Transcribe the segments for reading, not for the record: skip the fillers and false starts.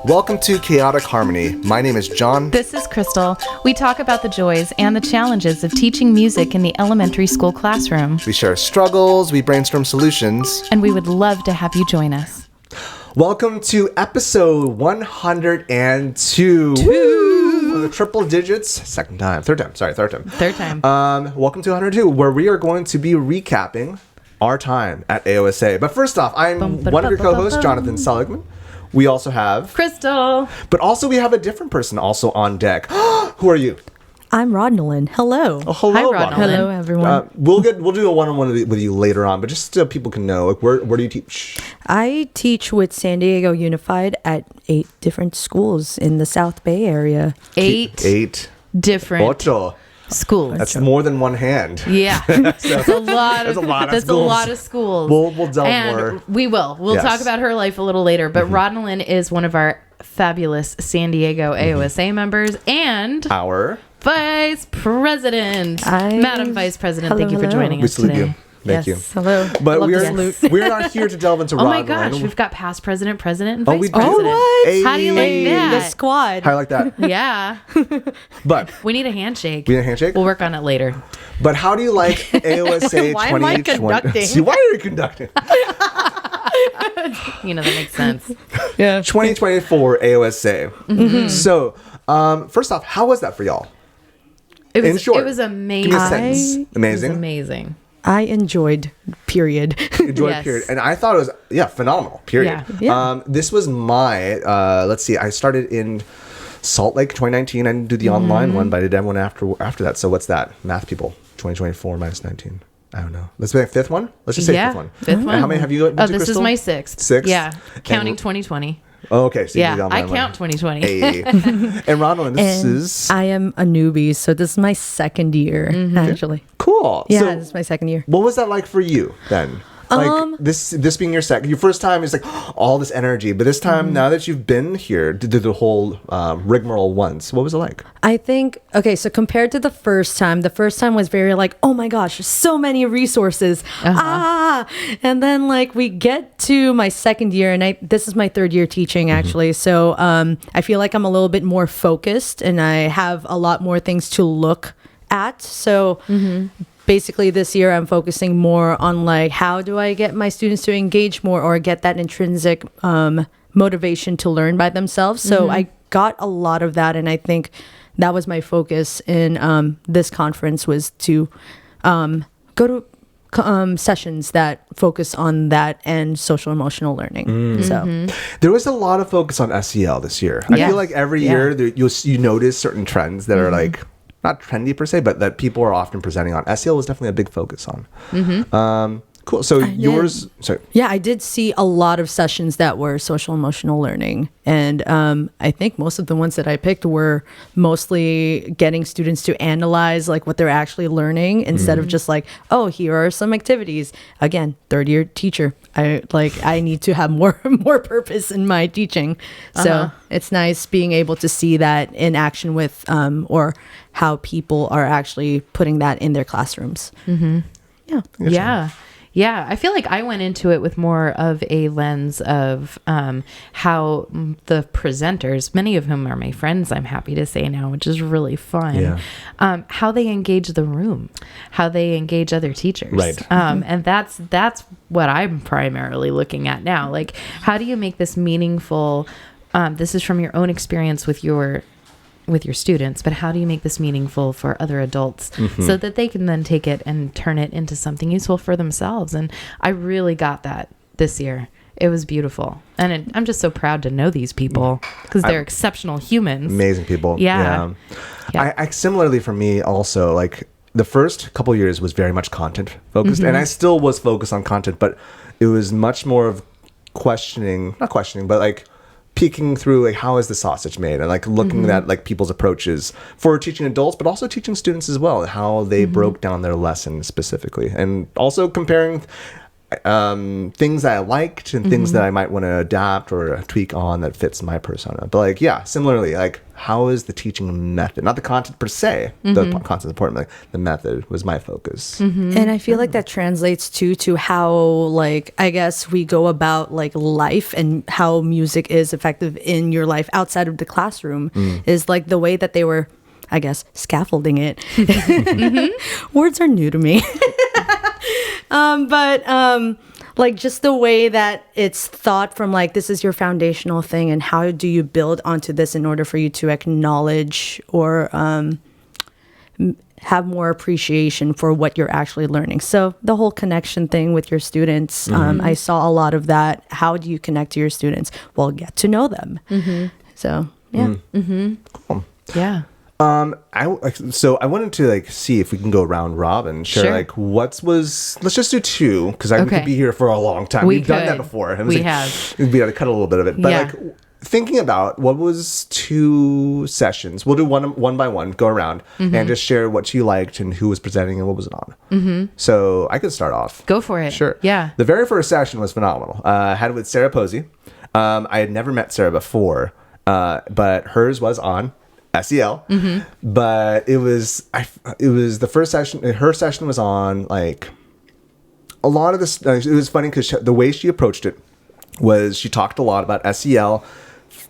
Welcome to Chaotic Harmony. My name is John. This is Crystal. We talk about the joys and the challenges of teaching music in the elementary school classroom. We share struggles, we brainstorm solutions. And we would love to have you join us. Welcome to episode 102. The triple digits. Third time. Welcome to 102, where we are going to be recapping our time at AOSA. But first off, I'm one of your co-hosts, Jonathan Seligman. We also have Crystal. But also we have a different person also on deck. Who are you? I'm Rodnalyn. Hello. Oh, hello, Hi, Rodnalyn. Hello, everyone. We'll do a one-on-one with you later on, but just so people can know, like, where do you teach? I teach with San Diego Unified at 8 different schools in the South Bay area. Eight different Ocho. schools. That's more than one hand. Yeah. That's a lot of schools. We'll delve and more. We'll Yes. talk about her life a little later. But Rodnalyn is one of our fabulous San Diego AOSA members and Our Vice President. Madam Vice President, thank you for joining us salute today. you. Thank you. Hello. But Love we're to salute. we're not here to delve into Oh my Rodnalyn. gosh, we've got past president, and Oh, vice we do? president. what? Hey. How do you like that? The squad. I like that. Yeah. But We need a handshake. we need a handshake. We'll work on it later. But how do you like AOSA Why am I 2020? conducting? See, why are you conducting? You know, that makes sense. Yeah. 2024 AOSA. So, first off, how was that for y'all? It was, In short, it was amazing. Give me a sentence. It was Amazing. amazing. I enjoyed, period. Enjoyed Yes. period. And I thought it was, phenomenal, period. Yeah. This was my, let's see, I started in Salt Lake 2019. I didn't do the online one, but I did everyone after that. So what's that? Math people. 2024 minus 19. I don't know. Let's make a fifth one. Let's just say Yeah, fifth one. fifth one. And how many have you been Oh, to, this Crystal? is my sixth. Sixth? Yeah. Counting And- 2020. Oh, okay. So you did the Yeah, I online one. count 2020. Hey. And Rodnalyn, this And is I am a newbie, so this is my second year, actually. cool. Yeah, So this is my second year. what was that like for you then? Like this being your first time is like all this energy, but this time now that you've been here, did the whole rigmarole once. What was it like? I think, okay, so compared to the first time was very like, oh my gosh, so many resources. And then like we get to my second year, and this is my third year teaching actually. So I feel like I'm a little bit more focused and I have a lot more things to look at. So basically this year I'm focusing more on like, how do I get my students to engage more or get that intrinsic motivation to learn by themselves. So I got a lot of that, and I think that was my focus in this conference, was to go to sessions that focus on that and social emotional learning. So There was a lot of focus on SEL this year. I Yes. feel like every year you notice certain trends that are like not trendy per se, but that people are often presenting on. SEL was definitely a big focus on. Cool. So yours. Sorry. yeah, I did see a lot of sessions that were social emotional learning, and I think most of the ones that I picked were mostly getting students to analyze like what they're actually learning instead of just like, oh, here are some activities. Again, third year teacher, I need to have more purpose in my teaching. So it's nice being able to see that in action with or how people are actually putting that in their classrooms. Yeah. Yeah, I feel like I went into it with more of a lens of how the presenters, many of whom are my friends, I'm happy to say now, which is really fun, how they engage the room, how they engage other teachers. Right. And that's what I'm primarily looking at now. Like, how do you make this meaningful? This is from your own experience with your students, but how do you make this meaningful for other adults so that they can then take it and turn it into something useful for themselves? And I really got that this year. It was beautiful. And I'm just so proud to know these people because they're exceptional humans. Amazing people. Yeah. I similarly for me also, like the first couple of years was very much content focused, and I still was focused on content, but it was much more of not questioning, but like peeking through like how is the sausage made, and like looking at like people's approaches for teaching adults but also teaching students as well, how they broke down their lesson specifically, and also comparing things that I liked and things that I might want to adapt or tweak on that fits my persona. But like, yeah, similarly, like how is the teaching method, not the content per se, the content's important, but like the method was my focus. And I feel like that translates to how, like, I guess we go about like life and how music is effective in your life outside of the classroom is like the way that they were, I guess, scaffolding it. Words are new to me. But like just the way that it's thought from like, this is your foundational thing and how do you build onto this in order for you to acknowledge or have more appreciation for what you're actually learning. So the whole connection thing with your students, I saw a lot of that. How do you connect to your students? Well, get to know them. So, yeah. Cool. Yeah. I wanted to like see if we can go round robin, share Sure. like let's just do two because we Okay. could be here for a long time. We We've done that could. before. It was We like, have. We'd be able to cut a little bit of it, but Yeah. like thinking about what was two sessions. We'll do one by one, go around and just share what you liked and who was presenting and what was it on. So I could start off. Go for it. Sure. Yeah. The very first session was phenomenal. I had it with Sarah Posey. I had never met Sarah before, but hers was on SEL. But it was the first session. Her session was on like a lot of this. It was funny because the way she approached it was she talked a lot about SEL,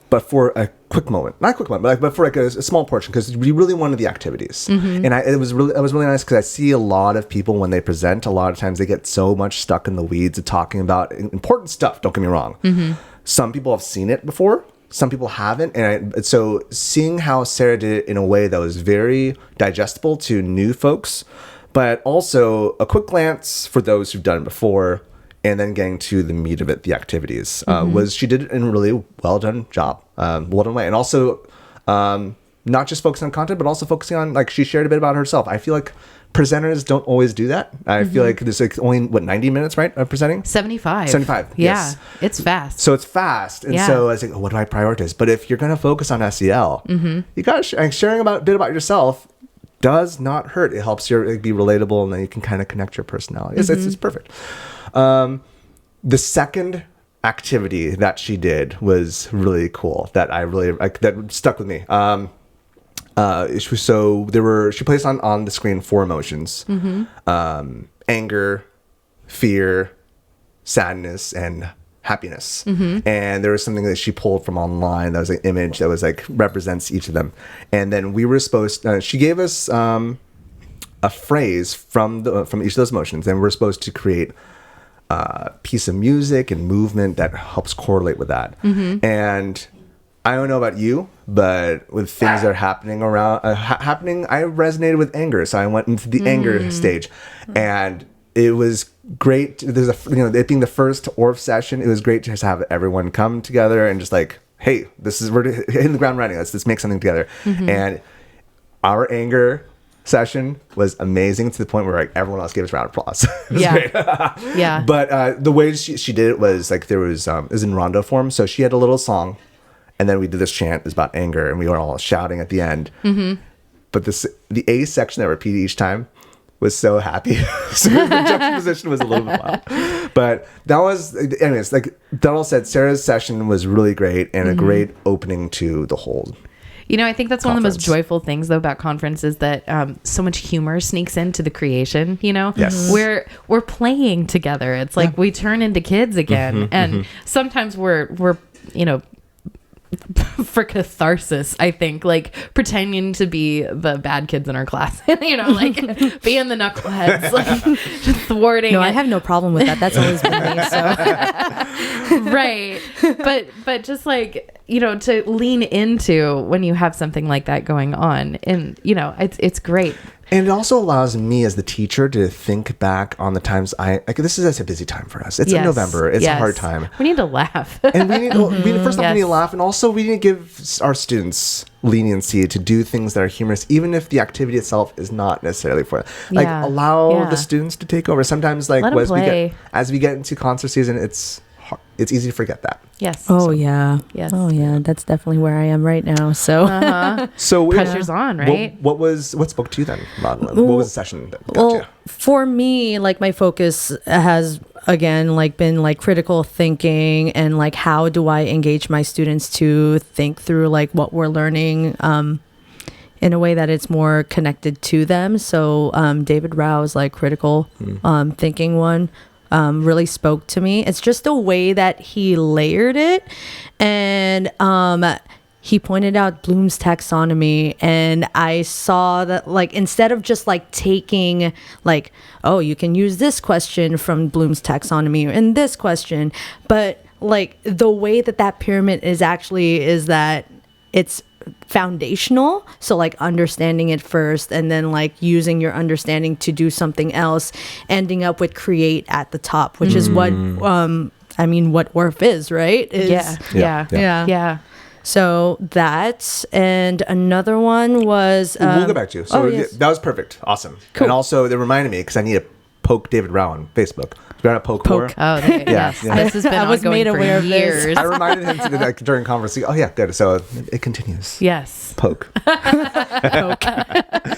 but for a quick moment, not a quick moment, but for like a small portion, because we really wanted the activities. And it was really nice because I see a lot of people when they present, a lot of times they get so much stuck in the weeds of talking about important stuff. Don't get me wrong. Some people have seen it before. Some people haven't. And so seeing how Sarah did it in a way that was very digestible to new folks, but also a quick glance for those who've done it before, and then getting to the meat of it, the activities, she did it in a really well done job, well done way. And also not just focusing on content, but also focusing on, like, she shared a bit about herself. I feel like presenters don't always do that. I feel like there's like only 90 minutes, right, of presenting? 75. 75. Yeah. Yes. It's fast. So it's fast. And Yeah. so I was like, what do I prioritize? But if you're going to focus on SEL, you got to sharing a bit about yourself does not hurt. It helps it be relatable, and then you can kind of connect your personality. It's perfect. The second activity that she did was really cool that I really that stuck with me. She placed on the screen 4 emotions: anger, fear, sadness, and happiness. And there was something that she pulled from online that was an image that was like represents each of them. And then we were supposed. She gave us a phrase from each of those emotions, and we're supposed to create a piece of music and movement that helps correlate with that. And I don't know about you, but with things that are happening around, I resonated with anger, so I went into the anger stage, and it was great. There's it being the first Orff session, it was great to just have everyone come together and just like, hey, we're hitting the ground running. Let's make something together. And our anger session was amazing to the point where like everyone else gave us a round of applause. It was great. Yeah. But the way she did it was like there was it was in rondo form, so she had a little song. And then we did this chant. It was about anger, and we were all shouting at the end. But the A section that repeated each time was so happy. So the juxtaposition was a little bit wild. But that was, anyways, like that all said, Sarah's session was really great and a great opening to the whole. You know, I think that's one of the most Conference. joyful things though about conference is that so much humor sneaks into the creation. You know, Yes. we're playing together. It's like we turn into kids again, and sometimes we're for catharsis, I think, like pretending to be the bad kids in our class, like being the knuckleheads, like just thwarting. No, I it. have no problem with that. That's always been me. So Right. But just like, to lean into when you have something like that going on, and it's great. And it also allows me as the teacher to think back on the times this is a busy time for us. It's in November. It's a hard time. We need to laugh. And we need, first off, we need to Yes. laugh. And also we need to give our students leniency to do things that are humorous, even if the activity itself is not necessarily for them. Like allow the students to take over. Sometimes like Let 'em as we get into concert season, it's easy to forget that. Yes. Oh yeah. Yes. Oh yeah. That's definitely where I am right now. So So Pressure's on, right? What spoke to you then, Rodnalyn? What was the session that got you? for me, like my focus has again like been like critical thinking and like how do I engage my students to think through like what we're learning in a way that it's more connected to them. So David Rao's like critical thinking one really spoke to me. It's just the way that he layered it, and he pointed out Bloom's taxonomy, and I saw that like instead of just like taking like, oh, you can use this question from Bloom's taxonomy and this question, but like the way that that pyramid is actually is that it's foundational. So like understanding it first and then like using your understanding to do something else, ending up with create at the top, which is what I mean what Orff is, right? Yeah. So that, and another one was we'll get back to you. So yes. that was perfect. Awesome. Cool. And also it reminded me because I need to poke David Rao on Facebook. You want to poke more? Oh, yes. Yeah. This has been I was ongoing made for aware of this. years. I reminded him to like during conference. Oh yeah, good. So it continues. Yes. Poke.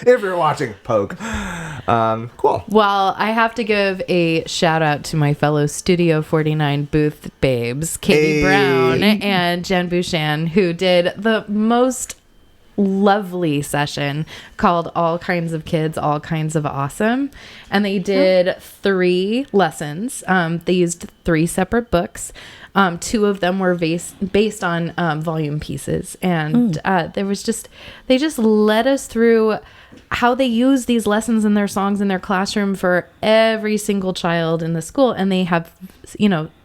If you're watching, poke. Cool. Well, I have to give a shout out to my fellow Studio 49 booth babes, Katie Hey. Brown and Jen Bouchan, who did the most lovely session called All Kinds of Kids, All Kinds of Awesome. And they did 3 lessons. They used 3 separate books. 2 of them were based on volume pieces. And they just led us through how they use these lessons in their songs in their classroom for every single child in the school. And they have,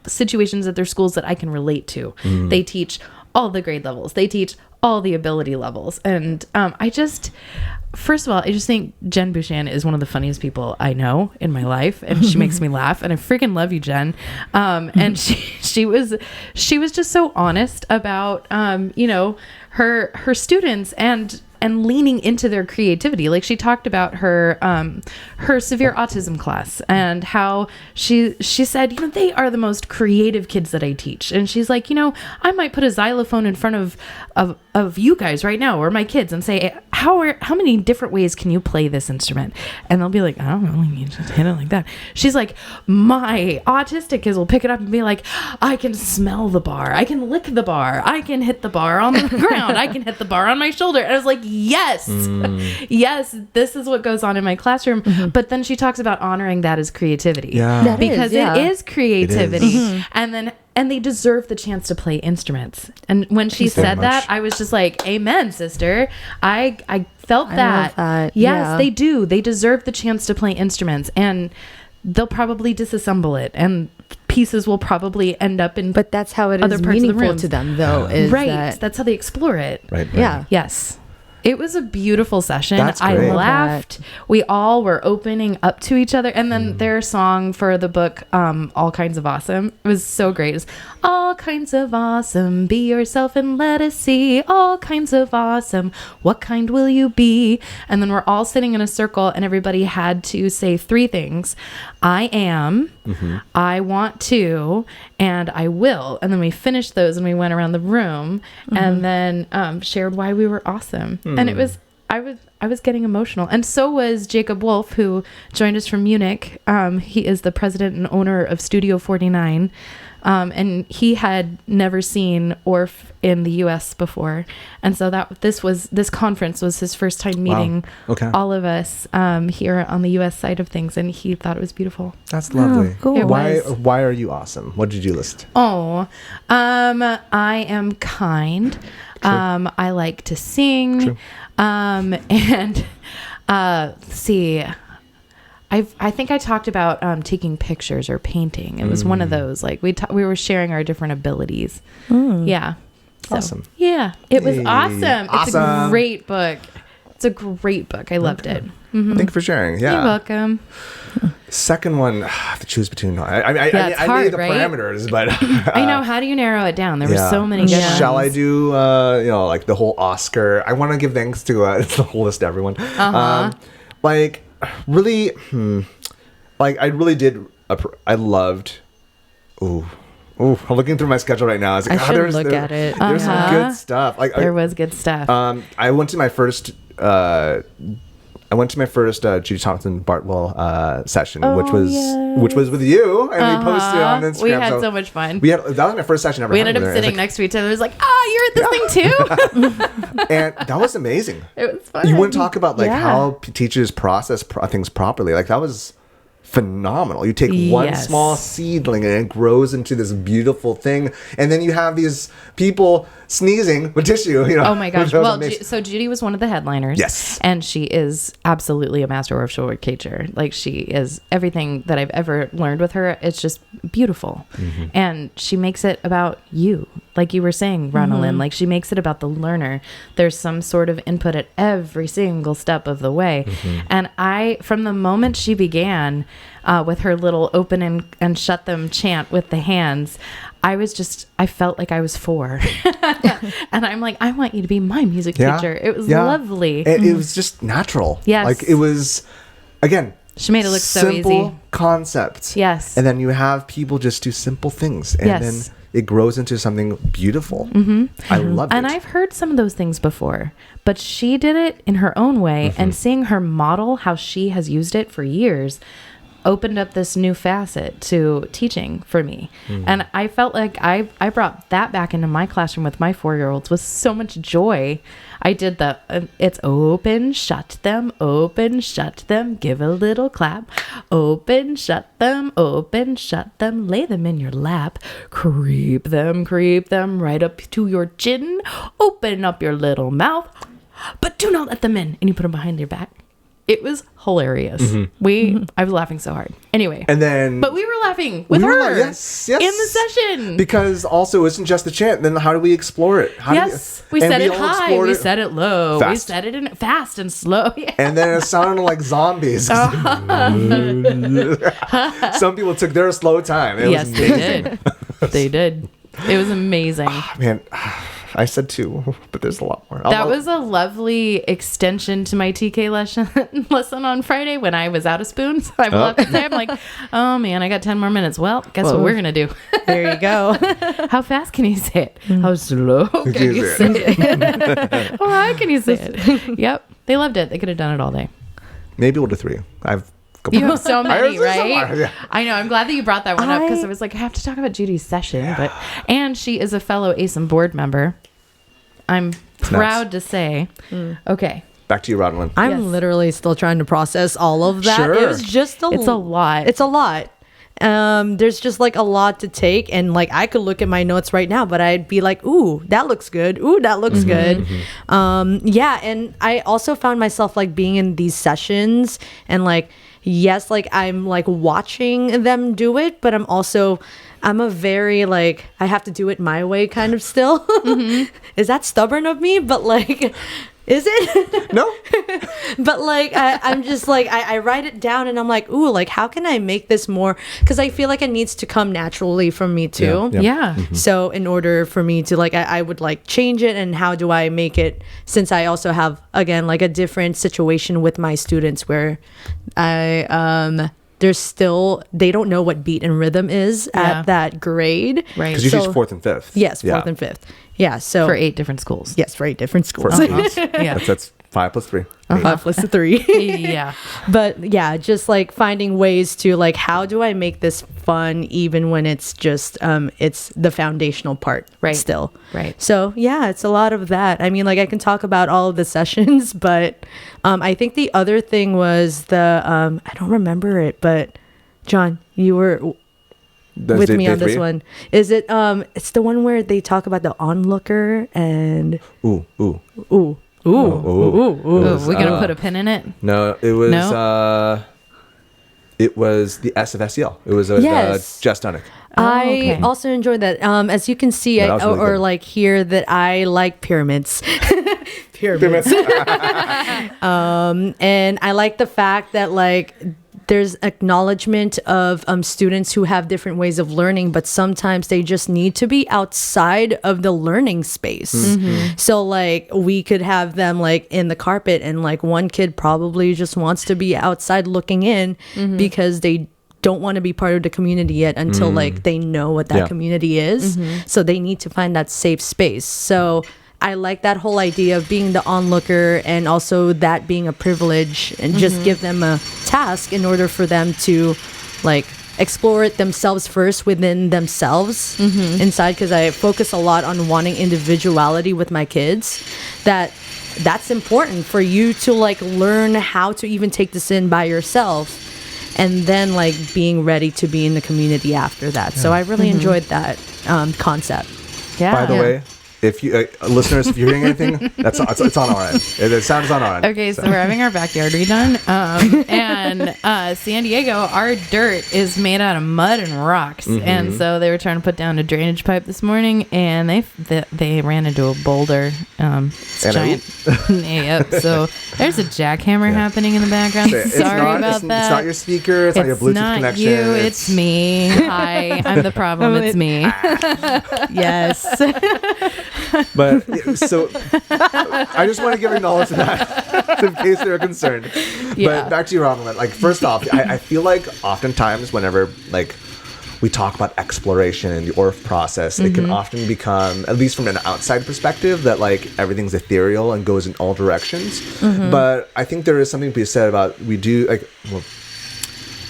situations at their schools that I can relate to. They teach all the grade levels. They teach all the ability levels. And first of all, I just think Jen Bouchan is one of the funniest people I know in my life, and she makes me laugh, and I freaking love you, Jen. And she was just so honest about her students and leaning into their creativity. Like she talked about her severe autism class and how she said, they are the most creative kids that I teach. And she's like, I might put a xylophone in front of you guys right now or my kids and say, how many different ways can you play this instrument? And they'll be like, I don't know, you just hit it like that. She's like, my autistic kids will pick it up and be like, I can smell the bar, I can lick the bar, I can hit the bar on the ground, I can hit the bar on my shoulder. And I was like, yes, yes, this is what goes on in my classroom. But then she talks about honoring that as creativity. Yeah. Because it is creativity. And they deserve the chance to play instruments. And when she said that, I was just like, amen, sister. I felt that. love that. Yes, Yeah. they do. They deserve the chance to play instruments. And they'll probably disassemble it. And pieces will probably end up in But that's how it other is parts of the meaningful room. to them, though. Is right. that- That's how they explore it. Right. yeah. Yes. It was a beautiful session. That's I great. laughed. We all were opening up to each other. And then their song for the book, All Kinds of Awesome, was so great. It's all kinds of awesome. Be yourself and let us see. All kinds of awesome. What kind will you be? And then we're all sitting in a circle and everybody had to say 3 things. I am, I want to, and I will. And then we finished those and we went around the room and then shared why we were awesome. And it was, I was getting emotional. And so was Jacob Wolf, who joined us from Munich. He is the president and owner of Studio 49. And he had never seen Orff in the US before. And so this conference was his first time meeting all of us here on the US side of things. And he thought it was beautiful. That's lovely. cool. It Why was. why are you awesome? What did you list? I am kind. I like to sing. True. And let's see. I think I talked about taking pictures or painting. It was one of those. Like we were sharing our different abilities. Yeah. So, Awesome. Yeah, it was Yay. awesome. It's a Awesome. great book. It's a great book. I loved it. Thank you for sharing. Yeah. You're welcome. Second one, I have to choose between. I it's need hard, the right? parameters, but I know. How do you narrow it down? There were yeah. so many good ones. Shall I do, like the whole Oscar? I want to give thanks to the whole list to everyone. Like, really, like I really did. I loved. Ooh, I'm looking through my schedule right now. I was like, I should there's look at it. There's some good stuff. Like There was good stuff. I went to my first I went to my first Judy Thompson Bartwell session, which Oh, was yes. with you, and we posted it on Instagram. We had so much fun. That was my first session ever. We ended up sitting next to each other. It was like, you're at this thing too? and that was amazing. It was fun. You wouldn't talk about like Yeah. how teachers process things properly. Like that was phenomenal. You take one Yes. small seedling and it grows into this beautiful thing, and then you have these people sneezing with tissue. Oh my gosh. That was Well, amazing. so Judy was one of the headliners. Yes. And she is absolutely a master Orff teacher. Like she is everything that I've ever learned with her. It's just beautiful. Mm-hmm. And she makes it about you. Like you were saying, Rodnalyn, like she makes it about the learner. There's some sort of input at every single step of the way. And from the moment she began with her little open and shut them chant with the hands, I felt like I was 4. And I'm like, I want you to be my music teacher. It was lovely. It was just natural. Yes. Like it was, again, She made it look so simple easy. concept. Yes. And then you have people just do simple things, and Yes. then it grows into something beautiful. I love it. And I've heard some of those things before, but she did it in her own way. And seeing her model how she has used it for years opened up this new facet to teaching for me. And I felt like I brought that back into my classroom with my 4-year-olds with so much joy. I did it's open, shut them, give a little clap, open, shut them, lay them in your lap, creep them right up to your chin, open up your little mouth, but do not let them in. And you put them behind your back. It was hilarious. I was laughing so hard. Anyway. And then, But we were laughing with her yes, in the session. because also it isn't just the chant. Then how do we explore it? We said it all high, explored we it said it low, we fast. said it in fast and slow. Yeah. and then it sounded like zombies. Some people took their slow time. It Yes, was they amazing. did. They did. It was amazing. Man, I said 2, but there's a lot more. That was a lovely extension to my TK lesson on Friday when I was out of spoons. I will have to say, I'm like, oh man, I got 10 more minutes. Well, guess what we're going to do? There you go. How fast can you say it? How slow can you say it? How high can you say it? Yep. They loved it. They could have done it all day. Maybe we'll do 3. You have so many, There's so right? much, yeah. I know. I'm glad that you brought that one up because I was like, I have to talk about Judy's session. And she is a fellow ASIM board member. I'm proud to say. Okay. Back to you, Rodnalyn. I'm Yes. literally still trying to process all of that. Sure. It was just It's a lot. It's a lot. There's just like a lot to take, and like I could look at my notes right now, but I'd be like, ooh, that looks good. Ooh, that looks good. Yeah, and I also found myself like being in these sessions and like, yes, like I'm like watching them do it, but I'm a very like, I have to do it my way kind of still. Is that stubborn of me? But like, is it? No. But like I'm just like I write it down and I'm like, ooh, like how can I make this more, because I feel like it needs to come naturally from me too. Yeah. So in order for me to like I would like change it, and how do I make it, since I also have again like a different situation with my students where there's still, they don't know what beat and rhythm is at that grade. Right. Because you teach 4th and 5th. Yes, 4th and 5th. Yeah. So For 8 different schools. yes, for 8 different schools. Yeah. That's 5 plus 3. 5 plus 3. Yeah. But yeah, just like finding ways to like, how do I make this fun even when it's just it's the foundational part still. Right. So yeah, it's a lot of that. I mean, like I can talk about all of the sessions, but I think the other thing was the I don't remember it, but John, you were with me on this one. Is it it's the one where they talk about the onlooker and Ooh. We're going to put a pin in it? No, it was the S of SEL. It was Yes. Jess Dunnick. I also enjoyed that. As you can see, Yeah, that was really or good. like hear that I like pyramids. Pyramids. And I like the fact that like there's acknowledgement of students who have different ways of learning, but sometimes they just need to be outside of the learning space. So like we could have them like in the carpet, and like one kid probably just wants to be outside looking in because they don't want to be part of the community yet until like they know what that community is. So they need to find that safe space. So I like that whole idea of being the onlooker, and also that being a privilege, and just give them a task in order for them to like explore it themselves first within themselves inside, because I focus a lot on wanting individuality with my kids. That's important for you to like learn how to even take this in by yourself, and then like being ready to be in the community after that. So I really enjoyed that concept. Yeah. By the way, if you listeners, if you're hearing anything, it's on our end. The sound is on our end. Okay, so we're having our backyard redone, and San Diego, our dirt is made out of mud and rocks, and so they were trying to put down a drainage pipe this morning, and they ran into a boulder. It's giant. Yep. So there's a jackhammer happening in the background. Sorry about that. It's not your speaker. It's not your Bluetooth connection. It's not you. It's me. Hi, I'm the problem. It's me. Yes. But so I just want to give acknowledge to that in case they're concerned. Yeah. But back to you, Rodnalyn. Like, first off, I feel like oftentimes whenever like we talk about exploration and the Orff process, it can often become, at least from an outside perspective, that like everything's ethereal and goes in all directions. But I think there is something to be said about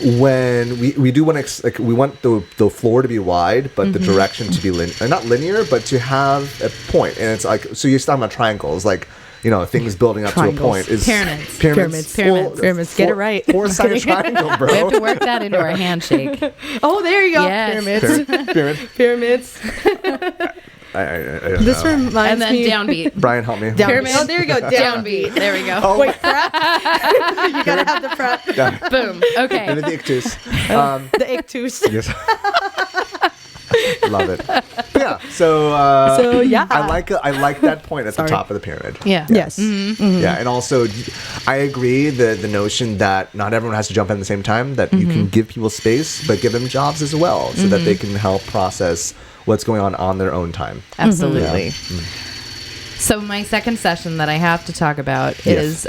when we do want to we want the floor to be wide, but the direction to be not linear, but to have a point. And it's like, so you're talking about triangles, like, you know, things building up Triangles. to a point is Pyramids. Pyramids. Get it right. Four-sided triangle, bro. We have to work that into our handshake. Oh, there you go. Yes. Pyramids. I This don't know. reminds And then me. downbeat. Brian, help me. Pyramid. Oh, there you go. Downbeat. There we go. Oh, Wait, prep. You gotta have the prep. Boom. And Okay. the ictus. The ictus. Yes. Love it. But yeah. So yeah. I like that point at the top of the pyramid. Yeah. Yes. Yeah, and also I agree the notion that not everyone has to jump in at the same time, that you can give people space, but give them jobs as well, so that they can help process what's going on their own time. Absolutely. Yeah. So my second session that I have to talk about is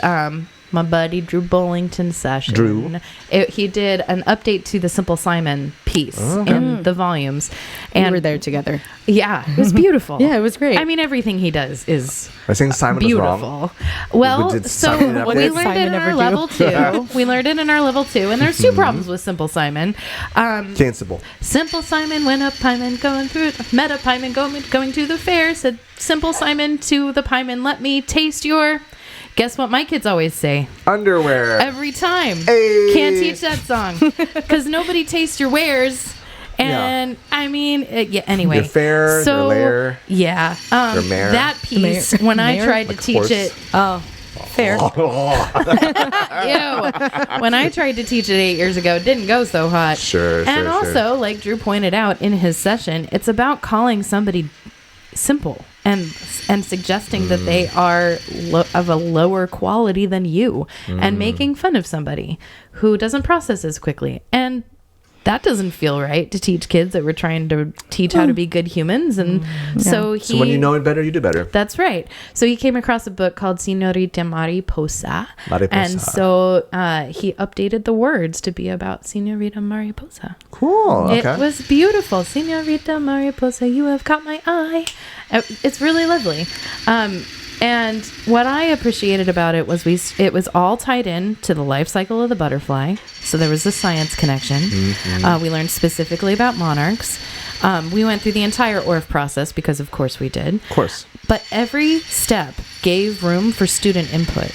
my buddy Drew Bullington's session. Drew. He did an update to the Simple Simon piece in the volumes. And we were there together. Yeah, it was beautiful. Yeah, it was great. I mean, everything he does is I think Simon beautiful. was wrong. Well, Did so Simon we update? learned Simon it in never our do. level 2. We learned it in our level 2, and there's 2 problems with Simple Simon. Sensible. Simple Simon went up Pieman going through it. Met a Pieman going to the fair. Said Simple Simon to the Pieman, let me taste your. Guess what my kids always say? Underwear. Every time. Hey. Can't teach that song because nobody tastes your wares. And I mean, anyway. Your fair, so, your lair. Yeah. Your mare. That piece, when I Mare? tried to Like teach horse. it. Oh, fair. Ew. When I tried to teach it 8 years ago, it didn't go so hot. Sure. And also, like Drew pointed out in his session, it's about calling somebody simple and suggesting that they are of a lower quality than you, and making fun of somebody who doesn't process as quickly. And that doesn't feel right to teach kids that we're trying to teach how to be good humans. And so when you know it better, you do better. That's right. So he came across a book called Señorita Mariposa. Mariposa. And so he updated the words to be about Señorita Mariposa. Cool. Okay. It was beautiful. Señorita Mariposa, you have caught my eye. It's really lovely. And what I appreciated about it was it was all tied in to the life cycle of the butterfly. So there was a science connection. We learned specifically about monarchs. We went through the entire Orff process because, of course, we did. Of course. But every step gave room for student input.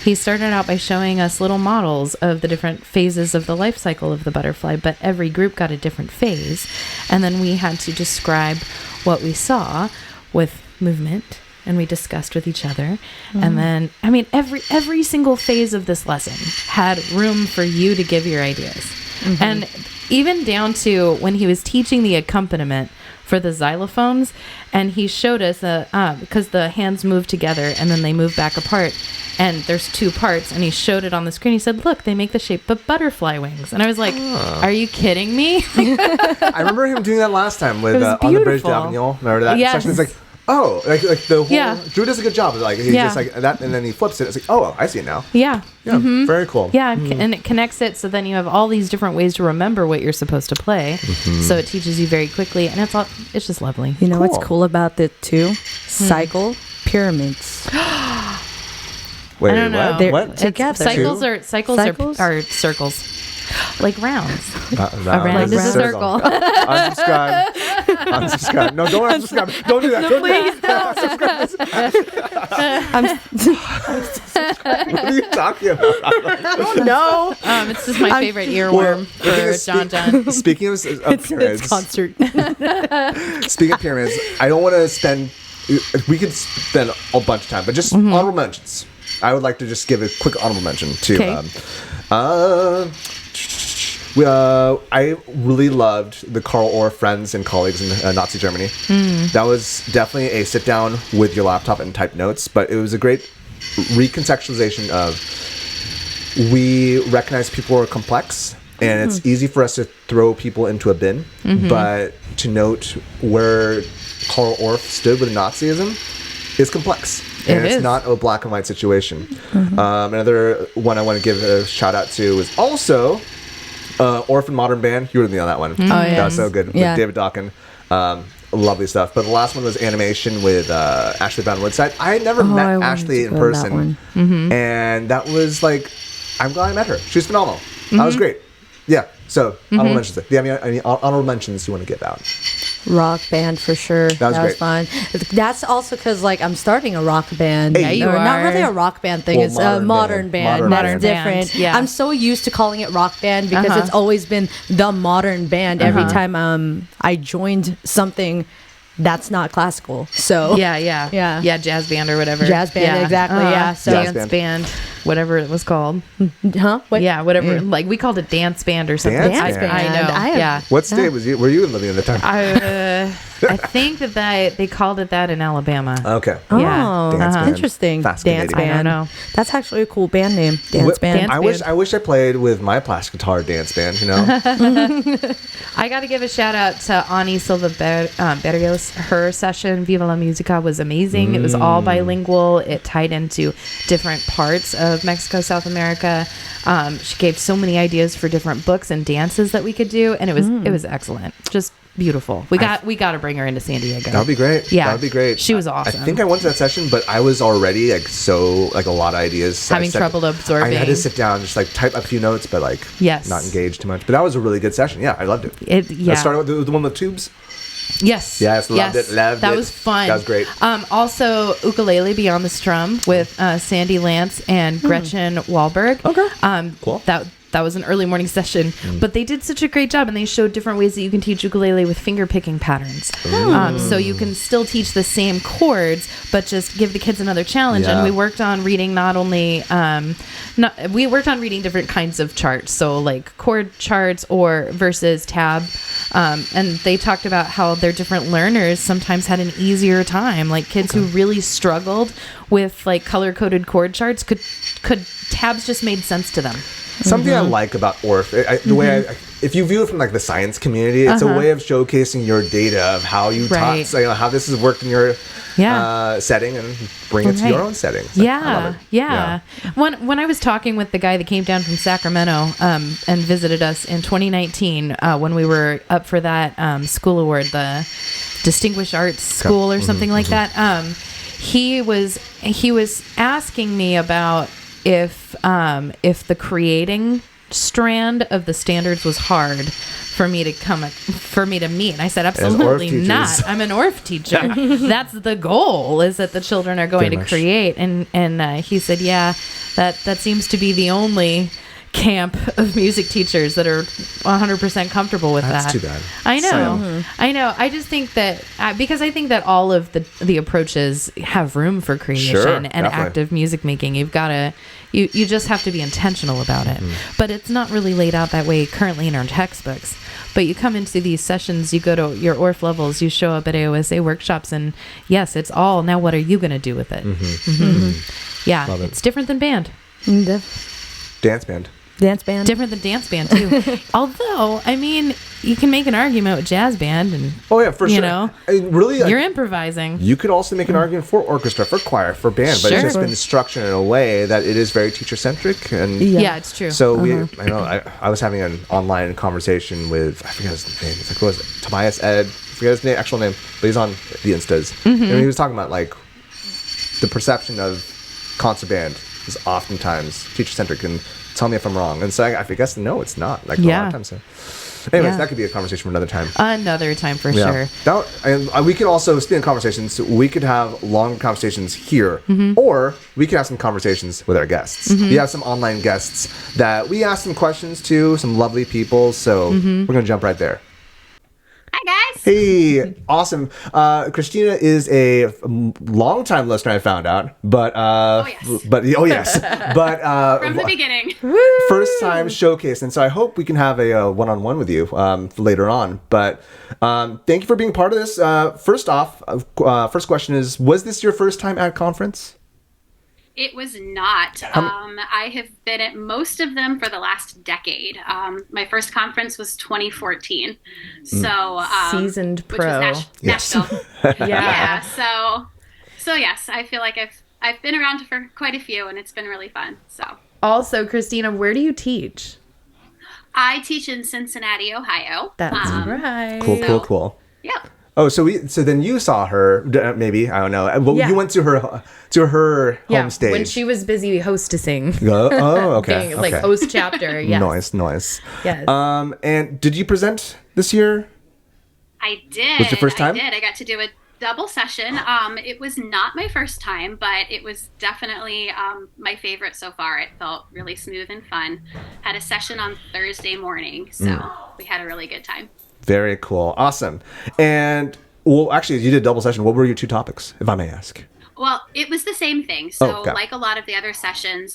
He started out by showing us little models of the different phases of the life cycle of the butterfly, but every group got a different phase. And then we had to describe what we saw with movement, and we discussed with each other. And then, I mean, every single phase of this lesson had room for you to give your ideas. And even down to when he was teaching the accompaniment for the xylophones, and he showed us because the hands move together and then they move back apart, and there's 2 parts, and he showed it on the screen. He said, look, they make the shape of butterfly wings. And I was like, are you kidding me? I remember him doing that last time with was on the Bridge beautiful. d'Avignon. Remember that Yes. session? It's like, oh, like the whole Drew does a good job. Like he just like that, and then he flips it. It's like, oh, I see it now. Yeah. Yeah, very cool. Yeah, and it connects it, so then you have all these different ways to remember what you're supposed to play. So it teaches you very quickly, and it's just lovely. You know what's Cool. cool about the 2 cycle pyramids. Wait, I don't know. what? Together. Cycles are Cycles? circles, like rounds. Around is a circle. Unsubscribe. Unsubscribe. No, don't unsubscribe. Don't do that. Don't Please What are you talking about? I don't know. It's just my favorite earworm for John John. Speaking of pyramids, It's concert. speaking of pyramids, I don't want to spend. We could spend a bunch of time, but just honorable mentions. I would like to just give a quick honorable mention to. Okay. I really loved the Karl Orff Friends and Colleagues in Nazi Germany. That was definitely a sit down with your laptop and type notes, but it was a great recontextualization of we recognize people are complex and it's easy for us to throw people into a bin, but to note where Karl Orff stood with Nazism is complex. And it's not a black and white situation. Another one I want to give a shout out to is also Orphan Modern Band. You were on that one. That was so good. With David Dawkins. Lovely stuff. But the last one was animation with Ashley Brown Woodside. I had never met Ashley in person. And that was like, I'm glad I met her. She was phenomenal. That was great. Yeah. So, honorable mentions. Do you have any honorable mentions you want to give out? Rock band for sure. That was great. Fun. That's also because like I'm starting a rock band. Hey, you or not are. really a rock band thing. Well, It's a modern band. Modern That's different. band. Yeah. I'm so used to calling it rock band because it's always been the modern band. Every time I joined something that's not classical. So Yeah, jazz band or whatever. Jazz band, exactly. Yeah. So Dance band, whatever it was called. What? Yeah, whatever. Like we called it dance band or something. Dance band. I know. Yeah. What state were you living in at the time? I think that they called it that in Alabama. Okay. Yeah. Oh, Dance band. interesting. Fascinating. Dance band. I don't know. That's actually a cool band name. Dance band. I wish I played with my plastic guitar dance band, you know. I got to give a shout out to Ani Silva Berrios. Her session, Viva la Musica, was amazing. It was all bilingual. It tied into different parts of Mexico, South America. She gave so many ideas for different books and dances that we could do, and it was excellent. Just beautiful. We got to bring her into San Diego. That would be great. Yeah, that would be great. She was awesome. I think I went to that session, but I was already like a lot of ideas. Having trouble absorbing. I had to sit down, and just like type a few notes, but like not engage too much. But that was a really good session. Yeah, I loved it. I started with the one with tubes. Yes. Loved it. That was fun. That was great. Also, Ukulele Beyond the Strum with Sandy Lance and Gretchen Wahlberg. Okay. Cool. That was an early morning session, but they did such a great job, and they showed different ways that you can teach ukulele with finger picking patterns. So you can still teach the same chords, but just give the kids another challenge. Yeah. And we worked on reading we worked on reading different kinds of charts, so like chord charts or versus tab. And they talked about how their different learners sometimes had an easier time, like kids who really struggled with like color coded chord charts could tabs just made sense to them. Something I like about Orff, the way if you view it from like the science community, it's a way of showcasing your data of how you taught, so, how this has worked in your setting and bring it to your own setting. So I love it. When I was talking with the guy that came down from Sacramento and visited us in 2019 when we were up for that school award, the Distinguished Arts School or something like that, he was asking me about if the creating strand of the standards was hard for me to meet. And I said, absolutely not. I'm an Orff teacher. That's the goal, is that the children are going to create. And he said, yeah, that seems to be the only camp of music teachers that are 100% comfortable with that. That's too bad. I know. I know. I just think that because I think that all of the approaches have room for creation and active music making. You've got to you just have to be intentional about it. But it's not really laid out that way currently in our textbooks. But you come into these sessions, you go to your Orff levels, you show up at AOSA workshops, and yes, it's all, now what are you going to do with it? Yeah, it's different than band. Dance band. Dance band. Different than dance band too. Although, I mean, you can make an argument with jazz band, and for sure. You know, really, you're improvising. You could also make an argument for orchestra, for choir, for band, but it's just been structured in a way that it is very teacher centric. And yeah, it's true. So I was having an online conversation with, I forget his name. It's like, what was it? Tobias Ed. I forget his actual name, but he's on the Instas, and he was talking about like the perception of concert band is oftentimes teacher-centric, and tell me if I'm wrong. And so I guess, no, it's not. Like, a lot of times. So. Anyways, that could be a conversation for another time. Another time for sure. And we could also, speaking of conversations, we could have long conversations here, or we could have some conversations with our guests. We have some online guests that we ask some questions to, some lovely people. So we're going to jump right there. Hi, guys. Hey, awesome. Christina is a long-time listener, I found out. But, Oh, yes. But, From the beginning. first-time showcase. And so I hope we can have a one-on-one with you later on. But thank you for being part of this. First off, first question is, was this your first time at conference? It was not. I have been at most of them for the last decade. My first conference was 2014. So seasoned which pro. was Nashville. Yeah. Yeah. So yes, I feel like I've been around for quite a few, and it's been really fun. So Also, Christina, where do you teach? I teach in Cincinnati, Ohio. That's right. Cool. Yep. Oh, so then you saw her, maybe, I don't know. Well, Yeah. you went to her home stage. When she was busy hostessing. Oh, okay. Being, like, host chapter. Yes. Nice. Yes. And did you present this year? I did. Was it your first time? I did. I got to do a double session. It was not my first time, but it was definitely my favorite so far. It felt really smooth and fun. Had a session on Thursday morning, so we had a really good time. Very cool. Awesome. And, well, actually, you did a double session. What were your two topics, if I may ask? Well, it was the same thing. So okay. like a lot of the other sessions,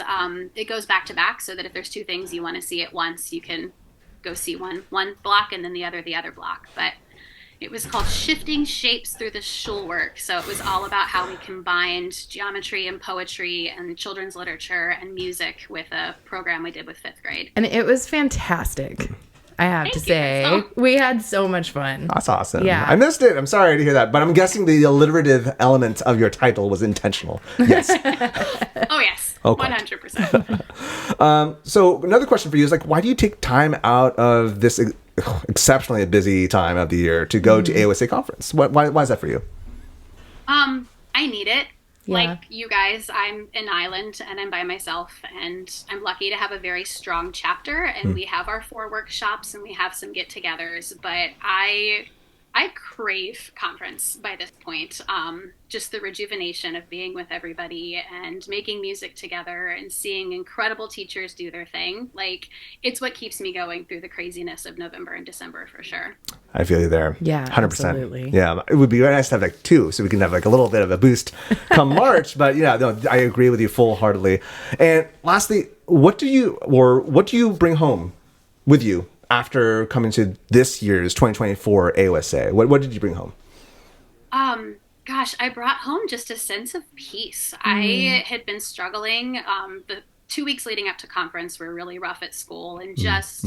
it goes back to back, so that if there's two things you want to see at once, you can go see one block and then the other block. But it was called Shifting Shapes Through the Schulwerk. So it was all about how we combined geometry and poetry and children's literature and music with a program we did with 5th grade. And it was fantastic. I have to Thank you. say, Oh. we had so much fun. That's awesome. Yeah. I missed it. I'm sorry to hear that. But I'm guessing the alliterative element of your title was intentional. Yes. Oh, yes. Okay. 100%. So another question for you is, like, why do you take time out of this exceptionally busy time of the year to go to AOSA conference? Why is that for you? I need it. Yeah. Like you guys, I'm an island and I'm by myself, and I'm lucky to have a very strong chapter, and we have our 4 workshops and we have some get-togethers, but I crave conference by this point. Just the rejuvenation of being with everybody and making music together and seeing incredible teachers do their thing. Like, it's what keeps me going through the craziness of November and December for sure. I feel you there. Yeah, 100%. absolutely. Yeah, it would be very nice to have like 2, so we can have like a little bit of a boost come March. But yeah, no, I agree with you full-heartedly. And lastly, what do you bring home with you after coming to this year's 2024 AOSA? What did you bring home? Gosh, I brought home just a sense of peace. I had been struggling. The 2 weeks leading up to conference were really rough at school, and just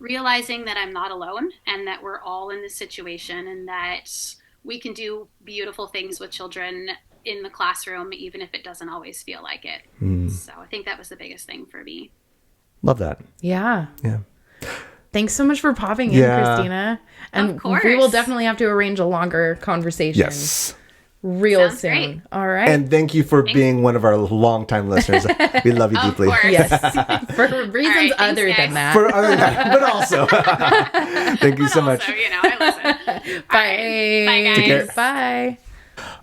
realizing that I'm not alone and that we're all in this situation and that we can do beautiful things with children in the classroom, even if it doesn't always feel like it. So I think that was the biggest thing for me. Love that. Yeah. Yeah. Thanks so much for popping in, Christina. And Of course. we will definitely have to arrange a longer conversation. Yes. Real Sounds soon. great. All right. And thank you for being one of our longtime listeners. We love you Of deeply. course. yes. For reasons thanks, other guys. than that. For other than that, but also, thank you so much. Also, I listen. Bye. Bye, guys. Take care. Bye.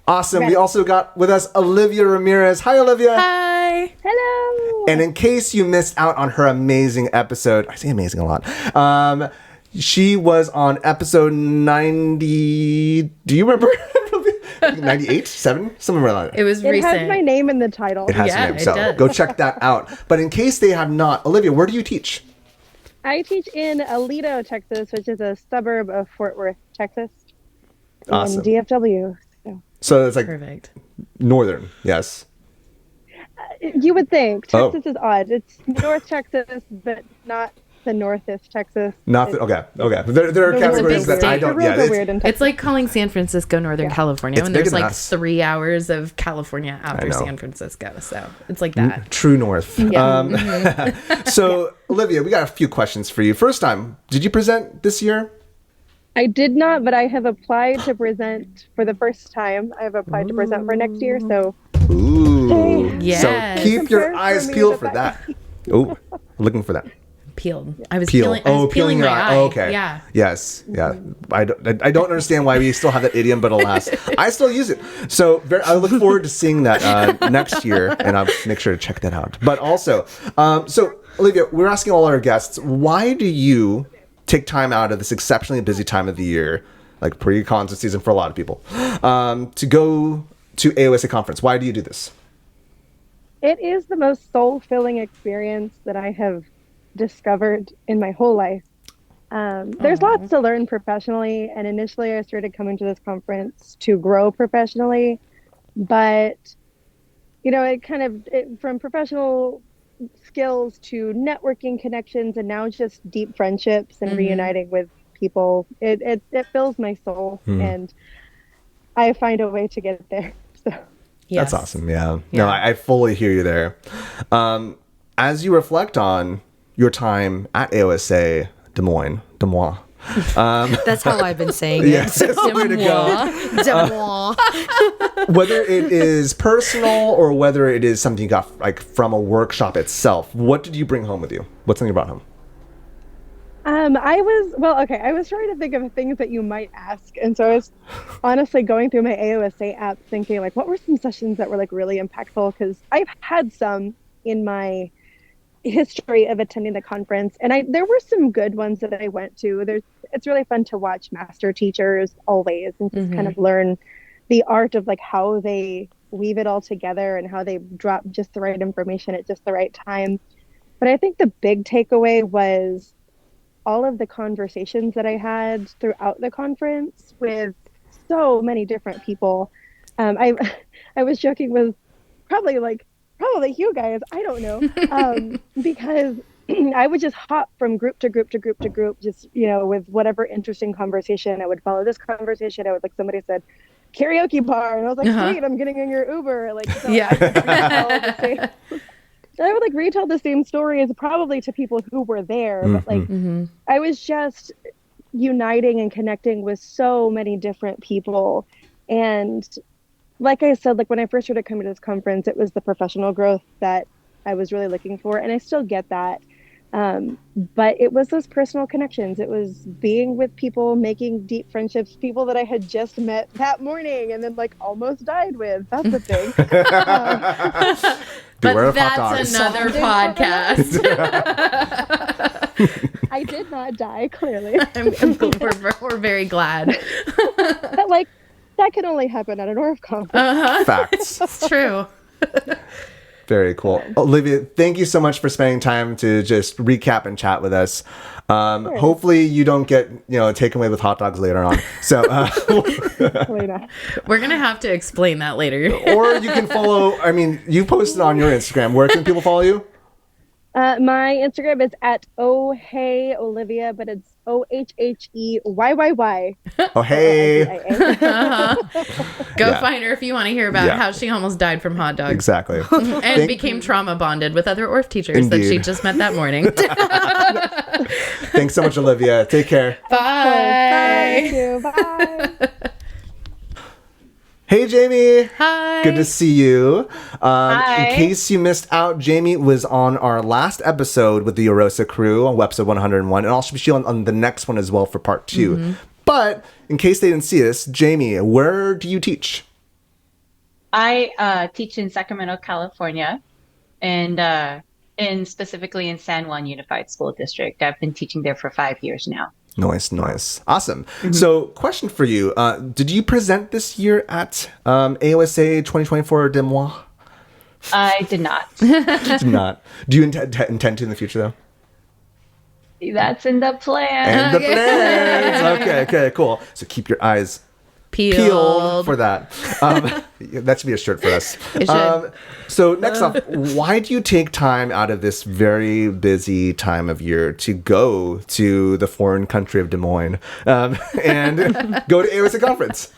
Awesome. We also got with us Olivia Ramirez. Hi, Olivia. Bye. Hello. And in case you missed out on her amazing episode, I say amazing a lot. She was on episode 90. Do you remember? 98, 7, somewhere around there. It was It recent. has my name in the title. It has Yeah, a name, it so does. go check that out. But in case they have not, Olivia, where do you teach? I teach in Aledo, Texas, which is a suburb of Fort Worth, Texas. Awesome. In DFW. So. So it's like Perfect. northern, yes. You would think. Oh. Texas is odd. It's North Texas, but not the northest Texas. Nothing. Okay. There are The categories big that I state. don't. The Yeah, roads are it's, weird in Texas. It's like calling San Francisco Northern California It's when bigger there's than like us. 3 hours of California after know. San Francisco. So it's like that. true north. Yeah. So Olivia, we got a few questions for you. First time, did you present this year? I did not, but I have applied to present for the first time. I have applied to present for next year, so Ooh. Yes. So keep your Prepare for eyes me peeled with for that. that. Oh, looking for that. Peeled. I was Peel. peeling. I was peeling your my eye. Oh, okay. Yeah. Yes. Yeah. I don't understand why we still have that idiom, but alas, I still use it. So I look forward to seeing that next year, and I'll make sure to check that out. But also, so Olivia, we're asking all our guests, why do you take time out of this exceptionally busy time of the year, like pre-concert season for a lot of people, to go to AOSA conference? Why do you do this? It is the most soul-filling experience that I have discovered in my whole life. There's lots to learn professionally, and initially I started coming to this conference to grow professionally, but from professional skills to networking connections, and now just deep friendships and reuniting with people. It fills my soul, and I find a way to get there. So. Yes. That's awesome. Yeah. No, I fully hear you there. As you reflect on your time at AOSA Des Moines, Duh Mwahh. That's how I've been saying it. Yes, that's the way to go. Duh Mwahh. Whether it is personal or whether it is something you got like from a workshop itself, what did you bring home with you? What's something you brought home? I was trying to think of things that you might ask. And so I was honestly going through my AOSA app thinking like, what were some sessions that were like really impactful? Because I've had some in my history of attending the conference, and there were some good ones that I went to. It's really fun to watch master teachers always, and just kind of learn the art of like how they weave it all together and how they drop just the right information at just the right time. But I think the big takeaway was all of the conversations that I had throughout the conference with so many different people. I was joking with probably you guys, I don't know, because I would just hop from group to group to group to group, just, with whatever interesting conversation. I would follow this conversation. I would, like, somebody said karaoke bar, and I was like, sweet, I'm getting in your Uber. Like, so Yeah. I would like retell the same stories probably to people who were there, but like I was just uniting and connecting with so many different people. And like I said, like when I first started coming to this conference, it was the professional growth that I was really looking for, and I still get that. But it was those personal connections. It was being with people, making deep friendships, people that I had just met that morning and then like almost died with. That's the thing. But that's another podcast. I did not die, clearly. We're very glad. But like, that can only happen at an Orff conference. Facts. It's true. Very cool. Olivia, thank you so much for spending time to just recap and chat with us. Sure. Hopefully you don't get, taken away with hot dogs later on. So, Hopefully not. We're going to have to explain that later. or you can follow, you posted on your Instagram. Where can people follow you? My Instagram is at oheyolivia, but it's OHHEYYY. Oh, hey. Go find her if you want to hear about how she almost died from hot dogs. Exactly. And became trauma bonded with other Orff teachers that she just met that morning. Thanks so much, Olivia. Take care. Bye. Thank you. Bye. Hey, Jamie. Hi. Good to see you. Hi. In case you missed out, Jamie was on our last episode with the AOSA crew on episode 101, and also she'll on the next one as well for part 2. But in case they didn't see this, Jamie, where do you teach? I teach in Sacramento, California, and specifically in San Juan Unified School District. I've been teaching there for 5 years now. Nice. Awesome. So, question for you. Did you present this year at AOSA 2024 Duh Mwahh? I did not. Did not. Do you intend to in the future, though? That's in the plan. And the plans. Okay, cool. So, keep your eyes peeled for that. That should be a shirt for us. It should. So next off, why do you take time out of this very busy time of year to go to the foreign country of Des Moines and go to AOSA conference?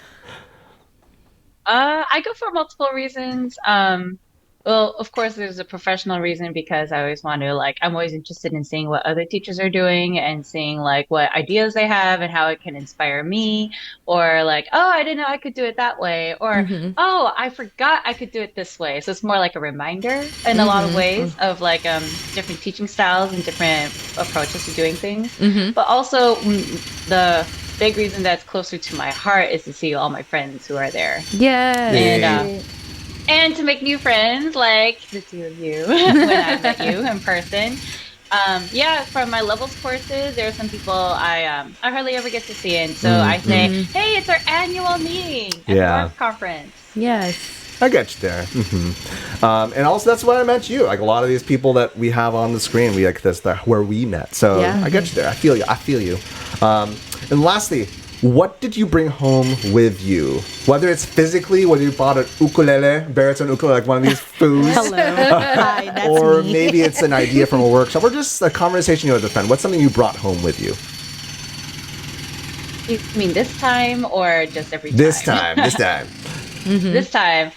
I go for multiple reasons. Well, of course, there's a professional reason because I always want to I'm always interested in seeing what other teachers are doing and seeing what ideas they have and how it can inspire me, or oh, I didn't know I could do it that way, or oh, I forgot I could do it this way. So it's more like a reminder in a lot of ways of different teaching styles and different approaches to doing things. But also the big reason that's closer to my heart is to see all my friends who are there. Yeah. And to make new friends like the two of you when I met you in person. From my levels courses, there are some people I hardly ever get to see. And so I say, hey, it's our annual meeting at the Orff Conference. Yes. I get you there. And also, that's why I met you. Like a lot of these people that we have on the screen, that's where we met. So I get you there. I feel you. And lastly, what did you bring home with you? Whether it's physically, whether you bought an ukulele, baritone ukulele, like one of these foods. Hello. Hi, that's or me. maybe it's an idea from a workshop, or just a conversation you had with a friend. What's something you brought home with you? You mean this time or just every time? This time. This time.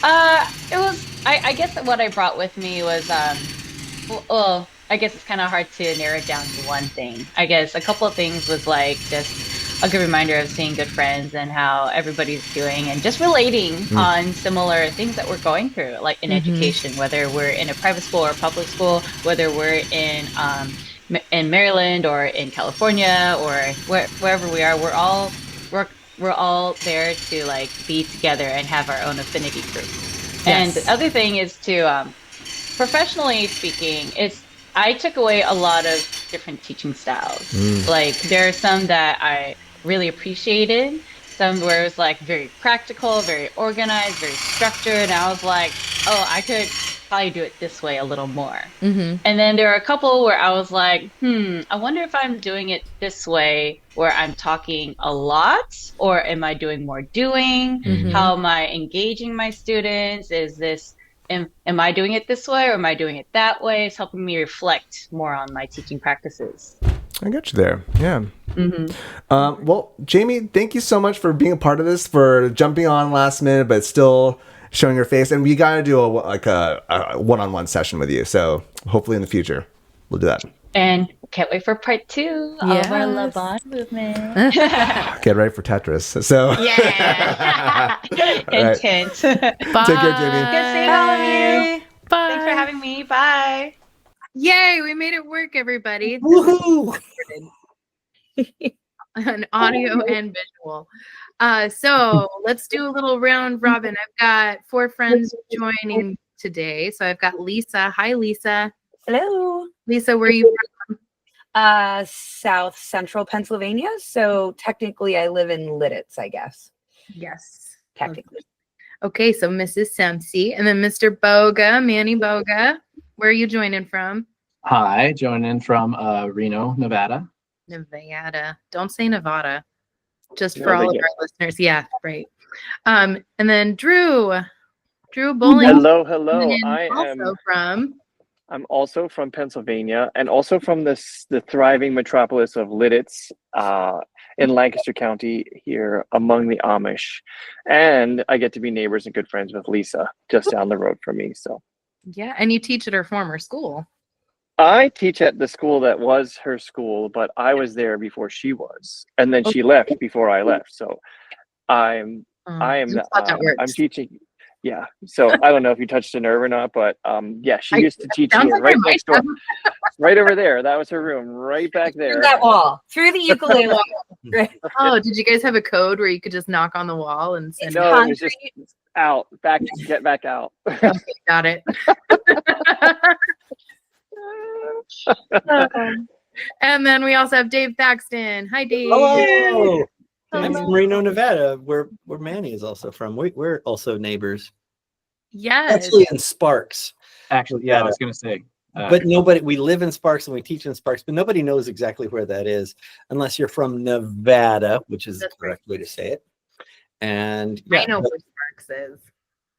It was, I guess what I brought with me was, I guess it's kind of hard to narrow it down to one thing. I guess a couple of things was just a good reminder of seeing good friends and how everybody's doing and just relating on similar things that we're going through, like in education, whether we're in a private school or public school, whether we're in Maryland or in California or wherever we are, we're all there to be together and have our own affinity group. Yes. And the other thing is to professionally speaking, I took away a lot of different teaching styles. There are some that I really appreciated, some where it was very practical, very organized, very structured, and I was oh, I could probably do it this way a little more. And then there are a couple where I was I wonder if I'm doing it this way where I'm talking a lot, or am I doing more doing? How am I engaging my students? Is this Am I doing it this way or am I doing it that way? It's helping me reflect more on my teaching practices. I got you there. Yeah. Well, Jamie, thank you so much for being a part of this, for jumping on last minute, but still showing your face. And we got to do a one-on-one session with you. So hopefully in the future, we'll do that. And can't wait for part 2 of our La Bond movement. Get ready for Tetris. So yeah. Intense. Take care, Jamie. Good seeing all of you. Bye. Thanks for having me. Bye. Yay, we made it work, everybody. Woohoo! An audio and visual. So let's do a little round robin. I've got 4 friends joining today. So I've got Lisa. Hi, Lisa. Hello. Lisa, where are you from? South Central Pennsylvania. So technically I live in Lidditz, I guess. Yes. Technically. Okay, so Mrs. Semsey. And then Mr. Boga, Manny Boga. Where are you joining from? Hi, joining from Reno, Nevada. Nevada. Don't say Nevada. Just for all of our listeners. Yeah, right. And then Drew Bowling. Hello. I'm also from Pennsylvania, and also from the thriving metropolis of Lidditz in Lancaster County here among the Amish. And I get to be neighbors and good friends with Lisa just down the road from me. So yeah, and you teach at her former school. I teach at the school that was her school, but I was there before she was, and then she left before I left. So I'm teaching. Yeah. So I don't know if you touched a nerve or not, but she used to teach here right next door, right over there. That was her room, right back there. Through that wall, through the ukulele wall. Oh, did you guys have a code where you could just knock on the wall and send? No, it was just get back out. Okay, got it. And then we also have Dave Thaxton. Hi, Dave. Hello. I'm from Reno, Nevada, where Manny is also from. We're also neighbors. Yes. Actually in Sparks. Actually, yeah, I was going to say. But we live in Sparks and we teach in Sparks, but nobody knows exactly where that is unless you're from Nevada, which is the correct way to say it. And I know where Sparks is.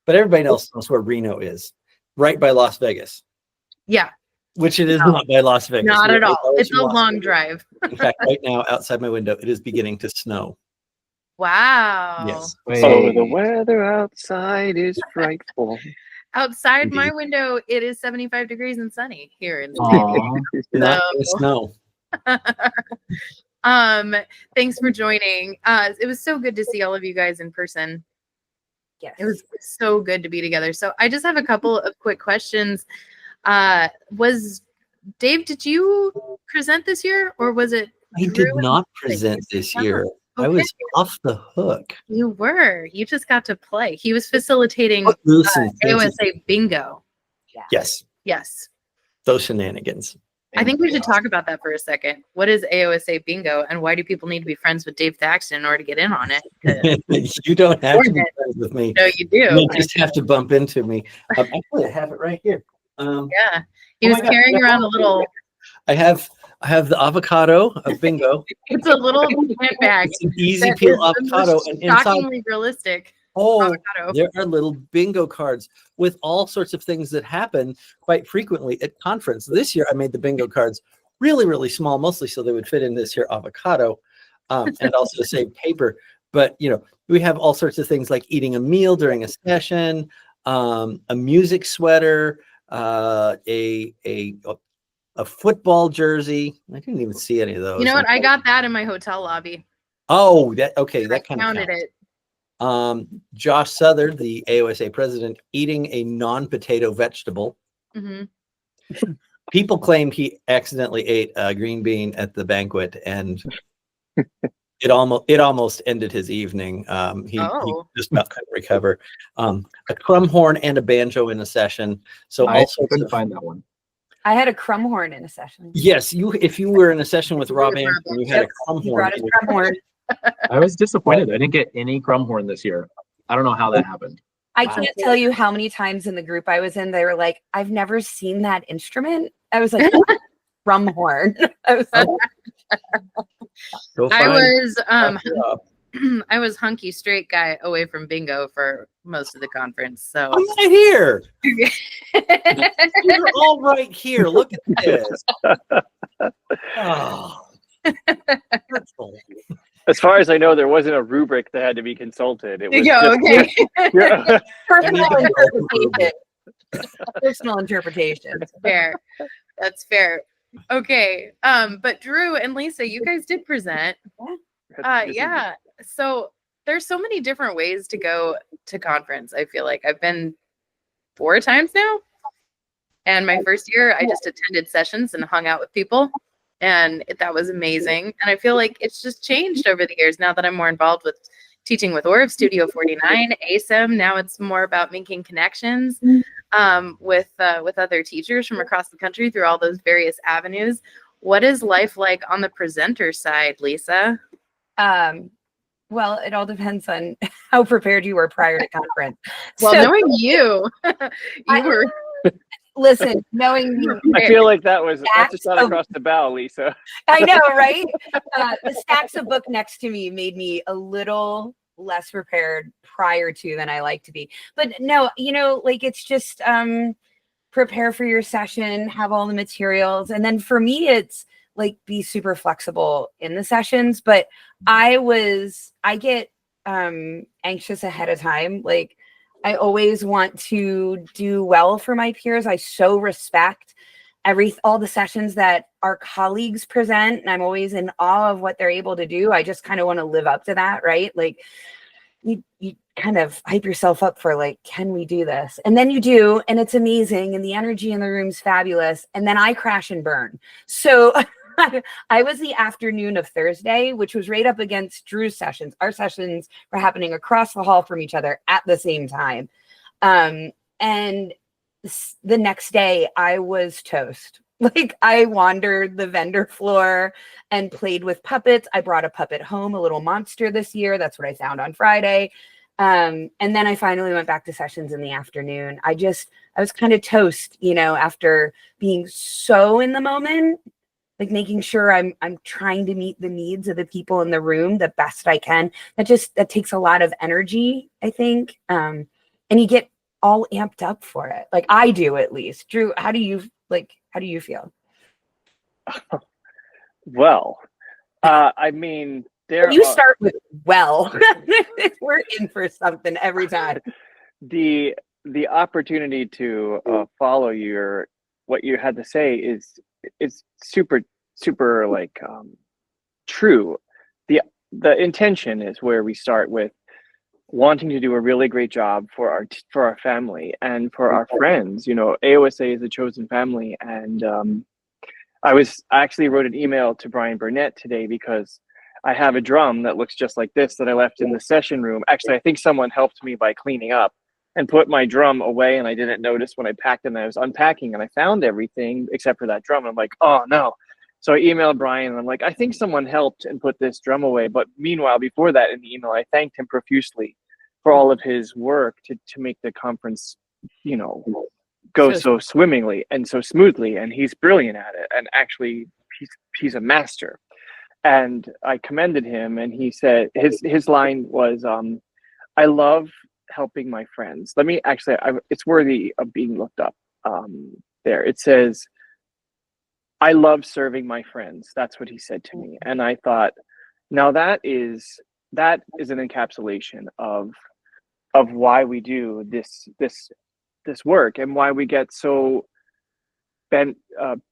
But everybody else knows where Reno is, right by Las Vegas. Yeah. Which it is not by Las Vegas. Not at all. It's a long drive. In fact, right now, outside my window, it is beginning to snow. Wow. Yes. Oh, the weather outside is frightful. Outside my window, it is 75 degrees and sunny here in the Not in snow. Thanks for joining. It was so good to see all of you guys in person. Yes. It was so good to be together. So I just have a couple of quick questions. Dave, did you present this year, or was it? I did not present this year. I was off the hook. You were. You just got to play. He was facilitating AOSA bingo. Yeah. Yes. Yes. Those shenanigans. I think we should talk about that for a second. What is AOSA bingo, and why do people need to be friends with Dave Thaxton in order to get in on it? You don't have to be friends with me. No, you do. You just have to bump into me. Actually, I have it right here. Yeah. He was carrying around a little... I have the avocado of bingo. It's a little handbag. It's an easy peel avocado, and inside, shockingly realistic. avocado. There are little bingo cards with all sorts of things that happen quite frequently at conference. This year, I made the bingo cards really, really small, mostly so they would fit in this here avocado, and also to save paper. But we have all sorts of things like eating a meal during a session, a music sweater, a football jersey. I didn't even see any of those. You know what? I got that in my hotel lobby. Oh, that kind of counted it. Josh Southard, the AOSA president, eating a non-potato vegetable. Mm-hmm. People claim he accidentally ate a green bean at the banquet, and it almost ended his evening. He just about couldn't recover. A crumb horn and a banjo in a session. So I also couldn't find that one. I had a crumb horn in a session. Yes, if you were in a session with Rob Hampton, you had a crumb horn. He brought his crumb horn. I was disappointed. I didn't get any crumb horn this year. I don't know how that happened. I can't tell you how many times in the group I was in, they were like, "I've never seen that instrument." I was like, "Crumb horn." I was like, I was hunky straight guy away from bingo for most of the conference. So I'm right here. You're all right here. Look at this. Oh. As far as I know, there wasn't a rubric that had to be consulted. It was personal interpretation. Personal interpretation. That's fair. Okay. But Drew and Lisa, you guys did present. Yeah. So there's so many different ways to go to conference. I feel like I've been 4 times now. And my first year, I just attended sessions and hung out with people. And that was amazing. And I feel like it's just changed over the years now that I'm more involved with teaching with Orff, Studio 49, ASEM. Now it's more about making connections with other teachers from across the country through all those various avenues. What is life like on the presenter side, Lisa? Well, it all depends on how prepared you were prior to conference. Well, knowing you, were. Listen, knowing me, I feel like that just not across the bow, Lisa. I know, right? The stacks of book next to me made me a little less prepared prior to than I like to be. But no, it's just prepare for your session, have all the materials, and then for me, it's like be super flexible in the sessions. But I get anxious ahead of time, like. I always want to do well for my peers. I so respect all the sessions that our colleagues present, and I'm always in awe of what they're able to do. I just kind of want to live up to that, right? Like you kind of hype yourself up for like, can we do this? And then you do, and it's amazing, and the energy in the room's fabulous. And then I crash and burn. So I was the afternoon of Thursday, which was right up against Drew's sessions. Our sessions were happening across the hall from each other at the same time. And the next day I was toast. Like I wandered the vendor floor and played with puppets. I brought a puppet home, a little monster this year. That's what I found on Friday. And then I finally went back to sessions in the afternoon. I was kind of toast, after being so in the moment. Like making sure I'm trying to meet the needs of the people in the room the best I can. That takes a lot of energy, I think. And you get all amped up for it. Like I do, at least. Drew, how do you feel? Well, I mean, start with well. We're in for something every time. the opportunity to follow what you had to say is super like true. The intention is where we start with wanting to do a really great job for our family and for our friends. You know, AOSA is a chosen family, and I actually wrote an email to Brian Burnett today because I have a drum that looks just like this that I left in the session room. Actually, I think someone helped me by cleaning up and put my drum away, and I didn't notice when I packed it, and I was unpacking and I found everything except for that drum. I'm like, oh no. So I emailed Brian and I'm like, I think someone helped and put this drum away. But meanwhile, before that in the email, I thanked him profusely for all of his work to make the conference, you know, go so swimmingly and so smoothly. And he's brilliant at it. And actually he's a master. And I commended him, and he said his line was, I love helping my friends. Let me actually, it's worthy of being looked up. There it says, I love serving my friends. That's what he said to me. And I thought, now that is an encapsulation of why we do this work and why we get so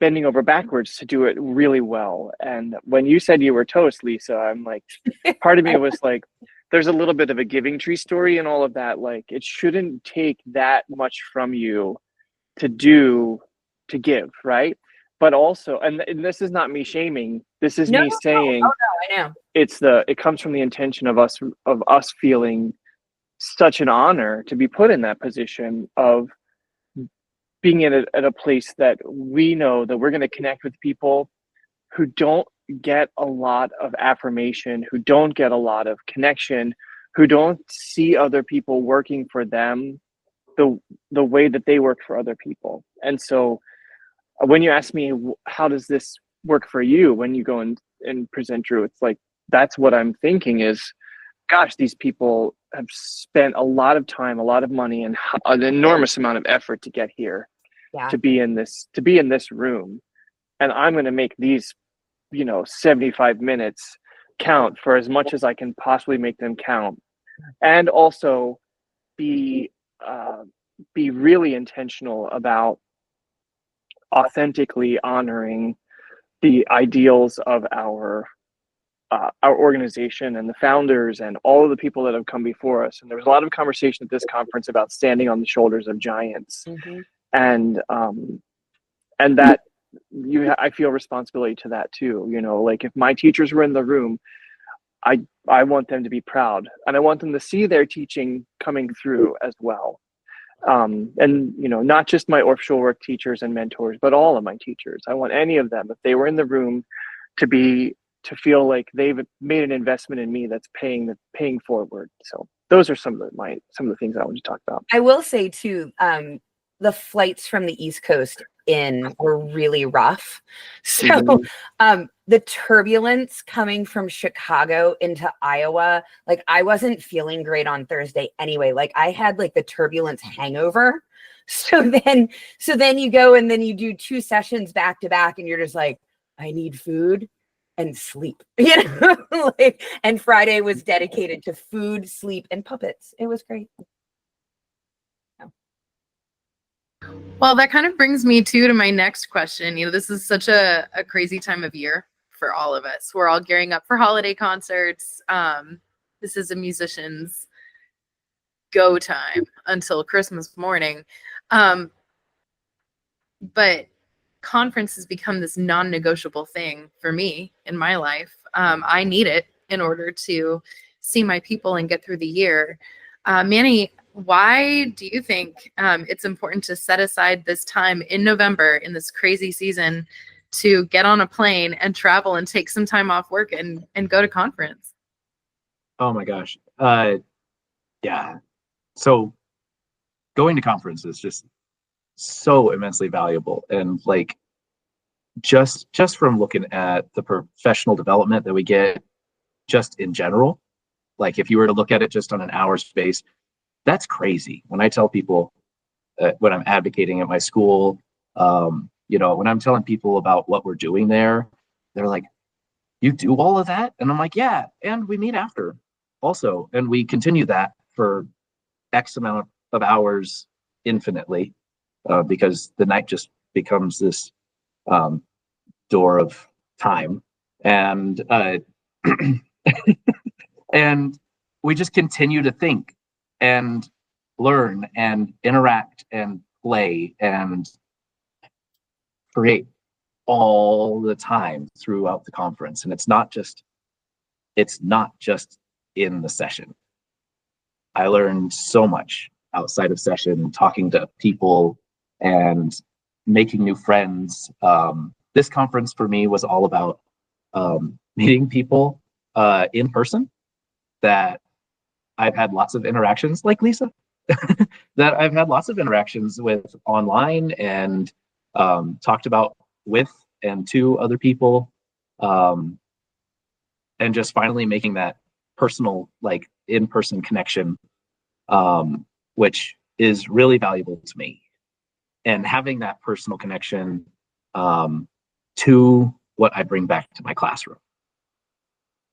bending over backwards to do it really well. And when you said you were toast, Lisa, I'm like, part of me was like, there's a little bit of a giving tree story and all of that. Like, it shouldn't take that much from you to give, right? But also, and this is not me shaming, this is me saying, I know. It comes from the intention of us feeling such an honor to be put in that position of being at a place that we know that we're going to connect with people who don't get a lot of affirmation, who don't get a lot of connection, who don't see other people working for them the way that they work for other people. And so when you ask me, how does this work for you when you go and present, Drew, it's like, that's what I'm thinking is, gosh, these people have spent a lot of time, a lot of money, and an enormous amount of effort to get here, to be in this room. And I'm going to make these, 75 minutes count for as much as I can possibly make them count. And also be really intentional about authentically honoring the ideals of our organization and the founders and all of the people that have come before us. And there was a lot of conversation at this conference about standing on the shoulders of giants. Mm-hmm. And that I feel responsibility to that too. Like, if my teachers were in the room, I want them to be proud, and I want them to see their teaching coming through as well. And not just my Orff Schulwerk teachers and mentors, but all of my teachers. I want any of them, if they were in the room, to feel like they've made an investment in me that's paying forward. So those are some of the things I want to talk about. I will say too, the flights from the East Coast in were really rough. So the turbulence coming from Chicago into Iowa, like, I wasn't feeling great on Thursday anyway. Like, I had like the turbulence hangover. So then you go and then you do 2 sessions back to back, and you're just like, I need food and sleep, and Friday was dedicated to food, sleep, and puppets. It was great. Well, that kind of brings me to my next question. This is such a crazy time of year for all of us. We're all gearing up for holiday concerts. This is a musician's go time until Christmas morning. But conference has become this non-negotiable thing for me in my life. I need it in order to see my people and get through the year. Manny, why do you think it's important to set aside this time in November in this crazy season to get on a plane and travel and take some time off work and go to conference? Oh my gosh. Yeah. So going to conference is just so immensely valuable. And like, just from looking at the professional development that we get just in general, like if you were to look at it just on an hour's base, that's crazy. When I tell people, when I'm advocating at my school, when I'm telling people about what we're doing there, they're like, you do all of that? And I'm like, yeah. And we meet after also. And we continue that for X amount of hours infinitely, because the night just becomes this door of time, and and we just continue to think and learn and interact and play and create all the time throughout the conference. And it's not just in the session. I learned so much outside of session, talking to people and making new friends. This conference for me was all about meeting people in person that I've had lots of interactions, like Lisa, that I've had lots of interactions with online and talked about with and to other people, and just finally making that personal, like in-person connection, which is really valuable to me. And having that personal connection to what I bring back to my classroom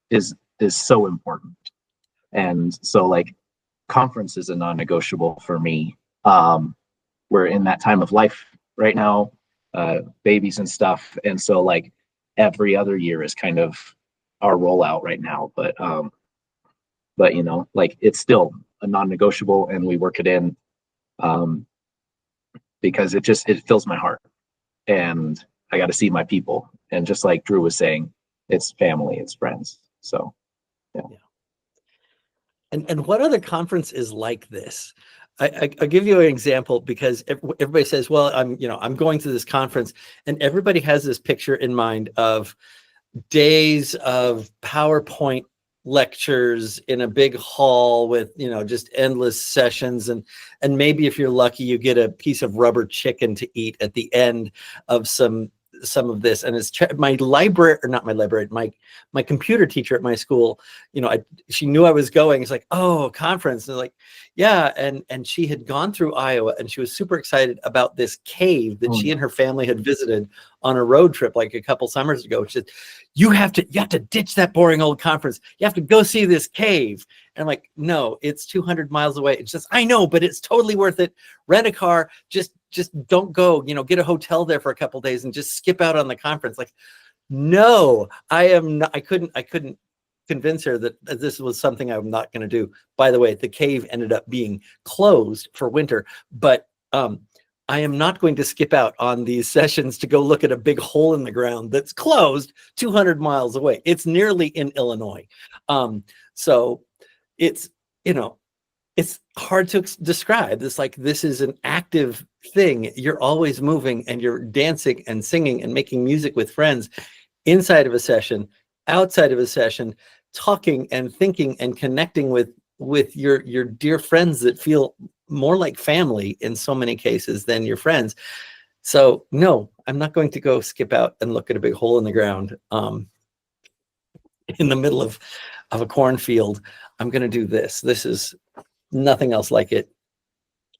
is so important. And so, like, conference is a non-negotiable for me. We're in that time of life right now, babies and stuff, and so like every other year is kind of our rollout right now. But you know, like, it's still a non-negotiable, and we work it in because it fills my heart, and I got to see my people. And just like Drew was saying, it's family, it's friends. So yeah. And what other conference is like this? I'll give you an example, because everybody says, well, I'm going to this conference, and everybody has this picture in mind of days of PowerPoint lectures in a big hall with, just endless sessions. And maybe if you're lucky, you get a piece of rubber chicken to eat at the end of some of this. And it's my library, or not my library, my computer teacher at my school, she knew I was going. It's like, oh, conference. And like, yeah. And she had gone through Iowa, and she was super excited about this cave that she and her family had visited on a road trip like a couple summers ago. She said, you have to ditch that boring old conference. You have to go see this cave. And I'm like, no, it's 200 miles away. It's just, I know, but it's totally worth it. Rent a car, just don't go, get a hotel there for a couple days and just skip out on the conference. Like, no, I couldn't convince her that this was something I'm not going to do. By the way, the cave ended up being closed for winter, but I am not going to skip out on these sessions to go look at a big hole in the ground that's closed 200 miles away. It's nearly in Illinois. So it's, it's hard to describe. It's like, this is an active thing. You're always moving, and you're dancing and singing and making music with friends inside of a session, outside of a session, talking and thinking and connecting with your dear friends that feel more like family in so many cases than your friends. So no, I'm not going to go skip out and look at a big hole in the ground in the middle of a cornfield. I'm going to do this. This is nothing else like it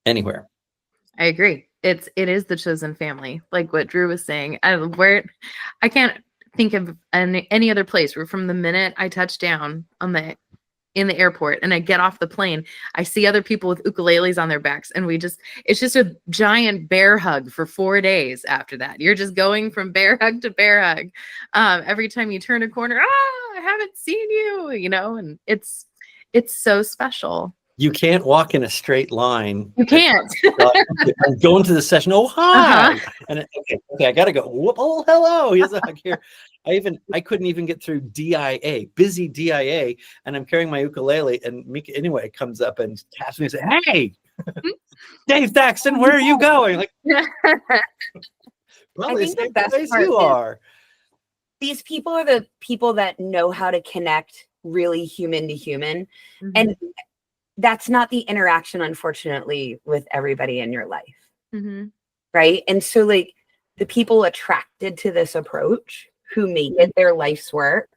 anywhere. I agree. It is the chosen family, like what Drew was saying. I can't think of any other place where, from the minute I touch down in the airport and I get off the plane, I see other people with ukuleles on their backs, and it's just a giant bear hug for 4 days after that. You're just going from bear hug to bear hug. Every time you turn a corner, I haven't seen you, and it's so special. You can't walk in a straight line. You can't. I'm going to the session. Oh, hi. Uh-huh. And okay, I got to go. Whoop, oh, hello. Here's a hug here. I couldn't even get through busy DIA, and I'm carrying my ukulele, and Mika anyway comes up and taps me and says, hey, Dave Thaxton, where are you going? Like, I think the best part is these people are the people that know how to connect really human to human. Mm-hmm. And that's not the interaction, unfortunately, with everybody in your life. Mm-hmm. Right. And so, like, the people attracted to this approach who make it their life's work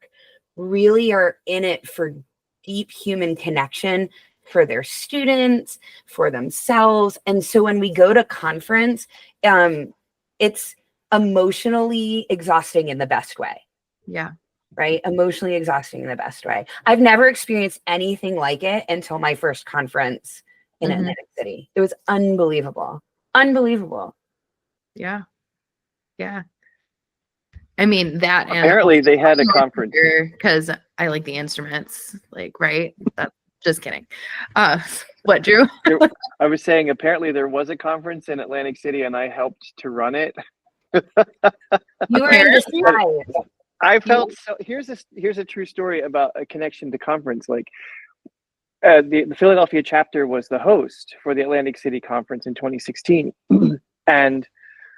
really are in it for deep human connection for their students, for themselves. And so when we go to conference, it's emotionally exhausting in the best way. Yeah. Right? Emotionally exhausting in the best way. I've never experienced anything like it until my first conference in Atlantic City. It was unbelievable. Unbelievable. Yeah. Yeah. I mean, that Apparently they had a conference. Because I like the instruments, like, right? That's just kidding. What, Drew? I was saying apparently there was a conference in Atlantic City and I helped to run it. You were in disguise. I felt so. Here's a true story about a connection to conference. Like the Philadelphia chapter was the host for the Atlantic City conference in 2016, and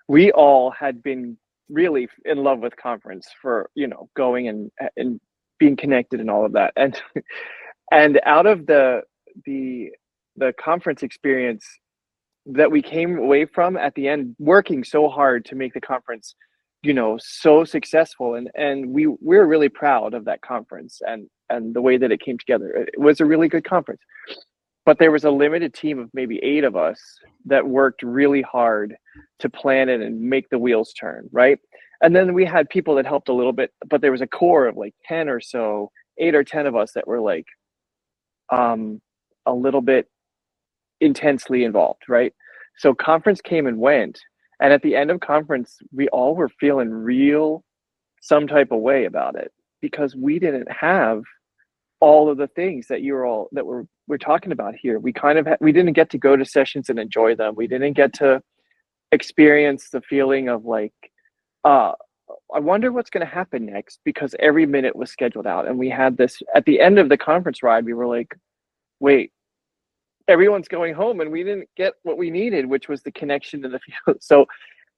we all had been really in love with conference for, you know, going and being connected and all of that, and out of the conference experience that we came away from at the end, working so hard to make the conference, you know, so successful, and we're really proud of that conference and the way that it came together. It was a really good conference, but there was a limited team of maybe 8 of us that worked really hard to plan it and make the wheels turn, right? And then we had people that helped a little bit, but there was a core of like 10 or so, 8 or 10 of us that were like a little bit intensely involved, right? So conference came and went, and at the end of conference we all were feeling some type of way about it, because we didn't have all of the things that we're talking about here. We didn't get to go to sessions and enjoy them. We didn't get to experience the feeling of like, I wonder what's going to happen next, because every minute was scheduled out. And we had this at the end of the conference ride, we were like, wait, everyone's going home and we didn't get what we needed, which was the connection to the field. So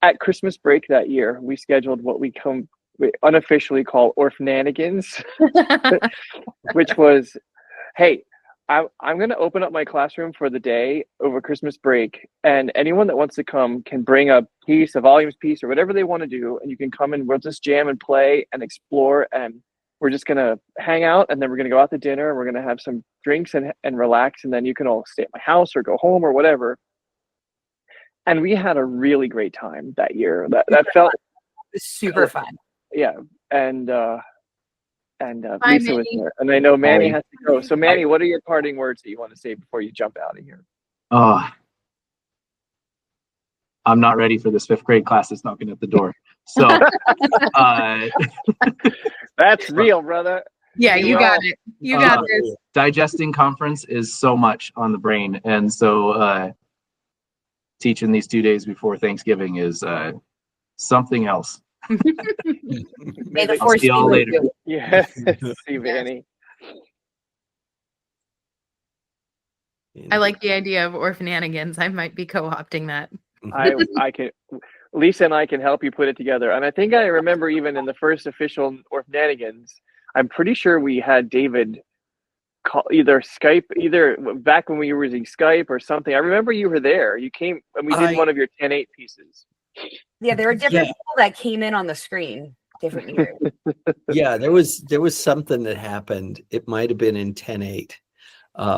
at Christmas break that year, we scheduled what we unofficially call Orffnanigans, which was, hey, I'm going to open up my classroom for the day over Christmas break, and anyone that wants to come can bring a volumes piece or whatever they want to do, and you can come and we'll just jam and play and explore, and we're just going to hang out, and then we're going to go out to dinner, and we're going to have some drinks and relax, and then you can all stay at my house or go home or whatever. And we had a really great time that year. That felt super fun. Yeah. And Lisa was there. And I know Manny has to go. So Manny, what are your parting words that you want to say before you jump out of here? I'm not ready for this 5th grade class that's knocking at the door. So that's real, brother. Yeah, you got it. You got this. Digesting conference is so much on the brain. And so teaching these 2 days before Thanksgiving is something else. May the I'll see y'all later. Yeah. See Manny. I like the idea of Orffnanigans. I might be co-opting that. I can. Lisa and I can help you put it together. And I think I remember even in the first official Orffnanigans, I'm pretty sure we had David call either back when we were using Skype or something. I remember you were there. You came and we did one of your 10-8 pieces. Yeah, there were different people that came in on the screen. Different years. Yeah, there was something that happened. It might have been in 10-8.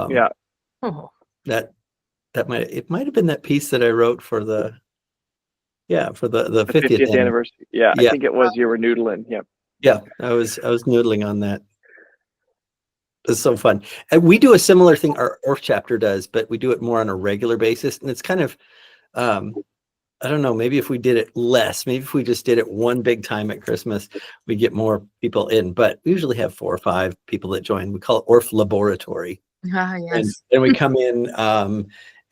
Yeah. That might have been that piece that I wrote for the 50th anniversary. Yeah, I think it was. You were noodling. Yep. Yeah, I was noodling on that. It's so fun. And we do a similar thing our Orff chapter does, but we do it more on a regular basis. And it's kind of I don't know, maybe if we did it less, maybe if we just did it one big time at Christmas, we get more people in. But we usually have 4 or 5 people that join. We call it Orff Laboratory. Yes. And we come in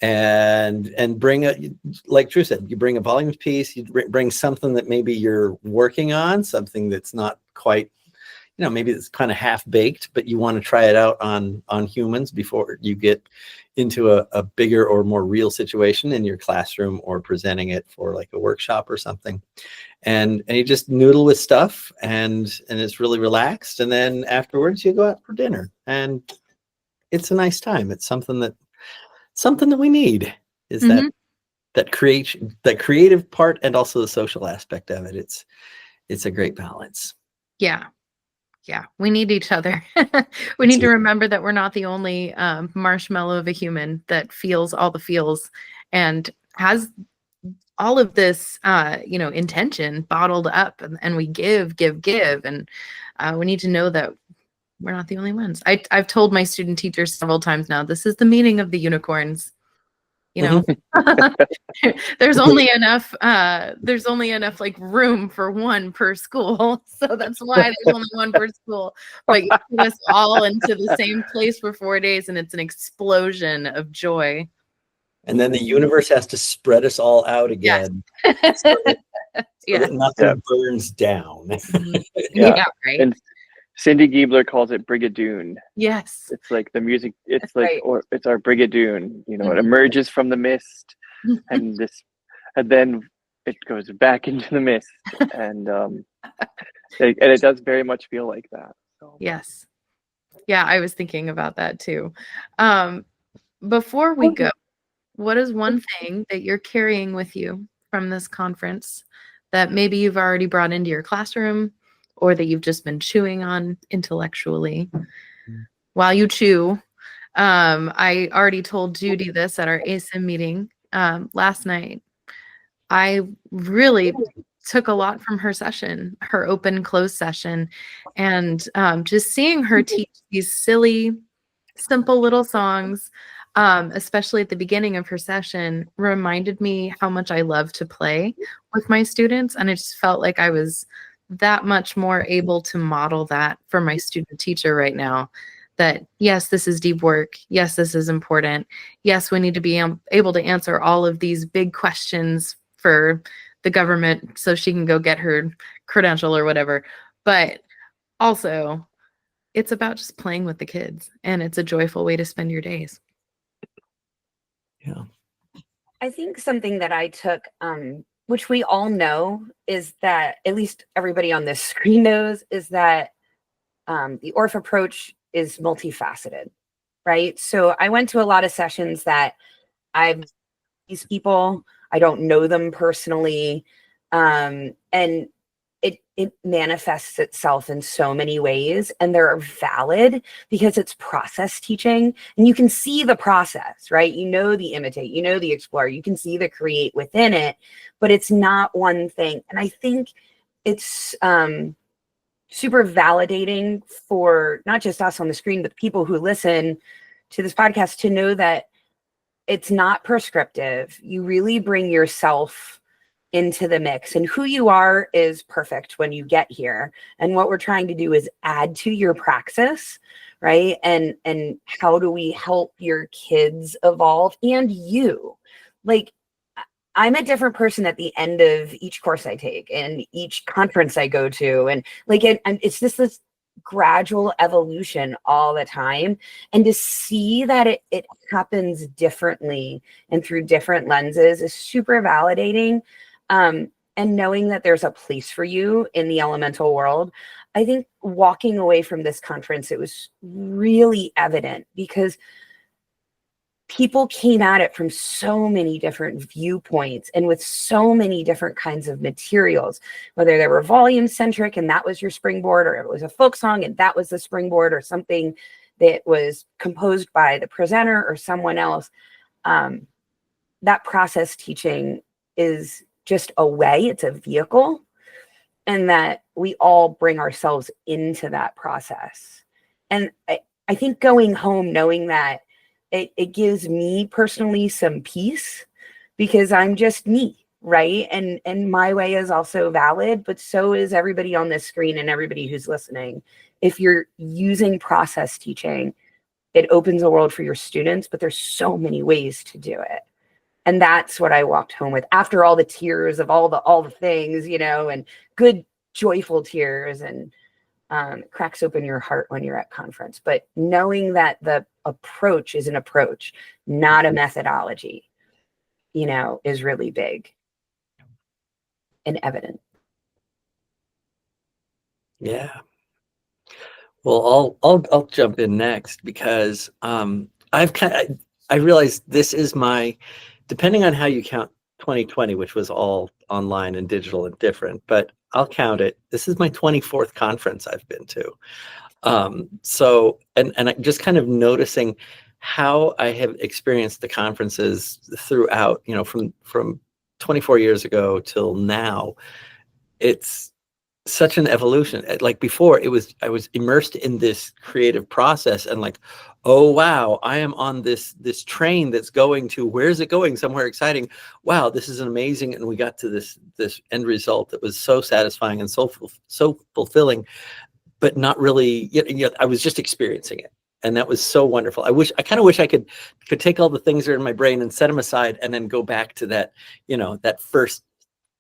and bring like Drew said, you bring a volumes piece, you bring something that maybe you're working on, something that's not quite, maybe it's kind of half baked, but you want to try it out on humans before you get into a bigger or more real situation in your classroom or presenting it for like a workshop or something. And you just noodle with stuff and it's really relaxed. And then afterwards you go out for dinner and it's a nice time. It's something that we need is that creative part and also the social aspect of it. It's a great balance. Yeah. Yeah, we need each other. We need to remember that we're not the only marshmallow of a human that feels all the feels and has all of this, intention bottled up, and we give, and we need to know that we're not the only ones. I've told my student teachers several times now, this is the meaning of the unicorns. You know, there's only enough like room for one per school. So that's why there's only one per school. But you put us all into the same place for 4 days and it's an explosion of joy. And then the universe has to spread us all out again. Yes. So that nothing burns down. Yeah, right. And Cindy Giebler calls it Brigadoon. Yes. It's like the music, it's like, or it's our Brigadoon, you know, it emerges from the mist and then it goes back into the mist. And it does very much feel like that. So. Yes. Yeah, I was thinking about that too. Before we go, what is one thing that you're carrying with you from this conference that maybe you've already brought into your classroom or that you've just been chewing on intellectually? While you chew, I already told Judy this at our ASIM meeting last night. I really took a lot from her session, her open close session, and just seeing her teach these silly, simple little songs, especially at the beginning of her session, reminded me how much I love to play with my students. And I just felt like I was that much more able to model that for my student teacher right now. That yes, this is deep work. Yes, this is important. Yes, we need to be able to answer all of these big questions for the government so she can go get her credential or whatever. But also, it's about just playing with the kids, and it's a joyful way to spend your days. Yeah. I think something that I took, which we all know, is that at least everybody on this screen knows, is that the Orff approach is multifaceted, right? So I went to a lot of sessions that these people, I don't know them personally, and it manifests itself in so many ways, and they're valid because it's process teaching, and you can see the process, right? You know the imitate, you know the explore, you can see the create within it, but it's not one thing. And I think it's super validating for not just us on the screen, but people who listen to this podcast to know that it's not prescriptive. You really bring yourself into the mix, and who you are is perfect when you get here. And what we're trying to do is add to your praxis, right? And how do we help your kids evolve and you? Like, I'm a different person at the end of each course I take and each conference I go to. And like, it's just this gradual evolution all the time. And to see that it happens differently and through different lenses is super validating. And knowing that there's a place for you in the elemental world. I think walking away from this conference, it was really evident because people came at it from so many different viewpoints and with so many different kinds of materials, whether they were volume centric and that was your springboard, or it was a folk song and that was the springboard, or something that was composed by the presenter or someone else. That process teaching is just a way, it's a vehicle, and that we all bring ourselves into that process. And I think going home knowing that it gives me personally some peace, because I'm just me, right? And my way is also valid, but so is everybody on this screen and everybody who's listening. If you're using process teaching, it opens a world for your students, but there's so many ways to do it. And that's what I walked home with after all the tears of all the things, you know, and good, joyful tears, and cracks open your heart when you're at conference. But knowing that the approach is an approach, not a methodology, you know, is really big and evident. Yeah. Well, I'll jump in next, because I realized this is my, depending on how you count 2020, which was all online and digital and different, but I'll count it. This is my 24th conference I've been to. So, and I'm just kind of noticing how I have experienced the conferences throughout, you know, from 24 years ago till now. It's such an evolution. Like before, I was immersed in this creative process and like, oh wow, I am on this train that's going to, where's it going? Somewhere exciting. Wow, this is amazing. And we got to this end result that was so satisfying and so fulfilling, but not really, I was just experiencing it. And that was so wonderful. I kind of wish I could take all the things that are in my brain and set them aside and then go back to that, that first,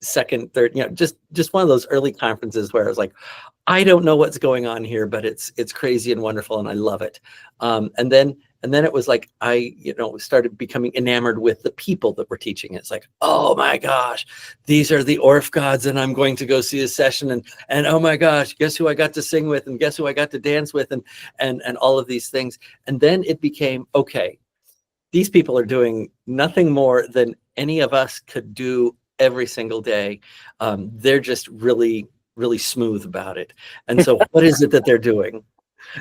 second, third, just one of those early conferences where I was like, I don't know what's going on here, but it's crazy and wonderful and I love it. And then it was like I started becoming enamored with the people that were teaching. It's like, oh my gosh, these are the Orff gods, and I'm going to go see a session, and oh my gosh, guess who I got to sing with, and guess who I got to dance with, and all of these things. And then it became, okay, these people are doing nothing more than any of us could do every single day. They're just really, really smooth about it. And so what is it that they're doing?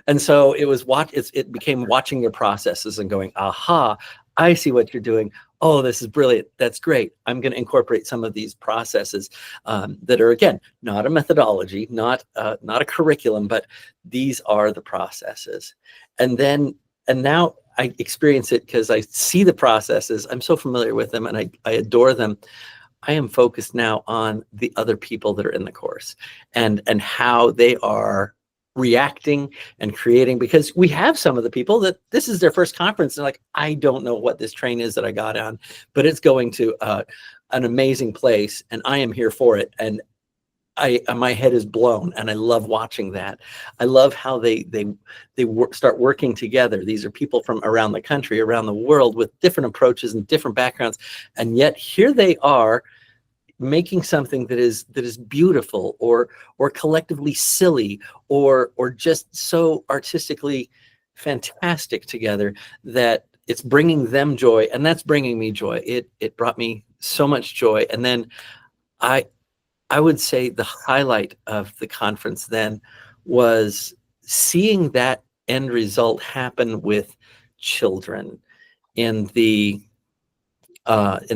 And so it became watching your processes and going, aha, I see what you're doing. Oh, this is brilliant. That's great. I'm going to incorporate some of these processes that are, again, not a methodology, not a curriculum, but these are the processes. And now I experience it because I see the processes. I'm so familiar with them and I adore them. I am focused now on the other people that are in the course and how they are reacting and creating, because we have some of the people that this is their first conference. And like, I don't know what this train is that I got on, but it's going to an amazing place and I am here for it. And my head is blown and I love watching that. I love how they start working together. These are people from around the country, around the world with different approaches and different backgrounds. And yet here they are making something that is beautiful or collectively silly or just so artistically fantastic together that it's bringing them joy, and that's bringing me joy. It brought me so much joy. And then I would say the highlight of the conference then was seeing that end result happen with children in the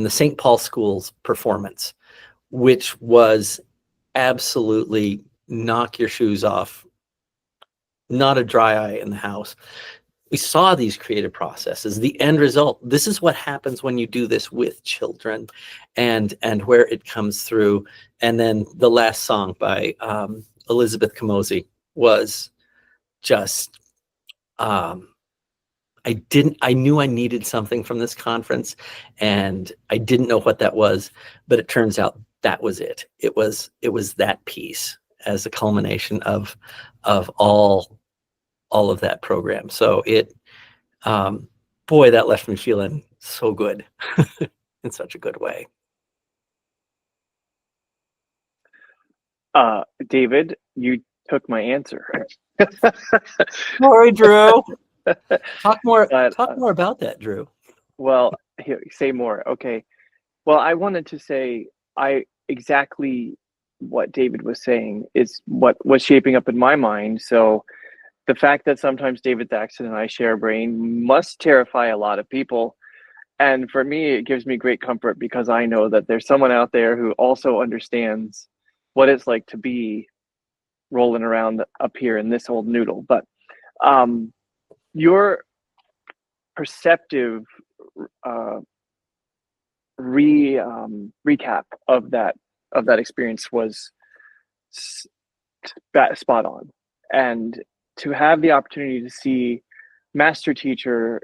St. Paul Schools performance, which was absolutely knock your shoes off, not a dry eye in the house. We saw these creative processes, the end result. This is what happens when you do this with children and where it comes through. And then the last song by Elizabeth Kamosi was just, I knew I needed something from this conference and I didn't know what that was, but it turns out that was it. It was that piece as a culmination of all of that program. So boy, that left me feeling so good in such a good way. David, you took my answer. Sorry, Drew. Talk more about that, Drew. Well, here, say more. Okay. Well, I wanted to say exactly what David was saying is what was shaping up in my mind. So the fact that sometimes David Thaxton and I share a brain must terrify a lot of people. And for me, it gives me great comfort because I know that there's someone out there who also understands what it's like to be rolling around up here in this old noodle. But your perceptive recap of that experience was spot on. And to have the opportunity to see master teacher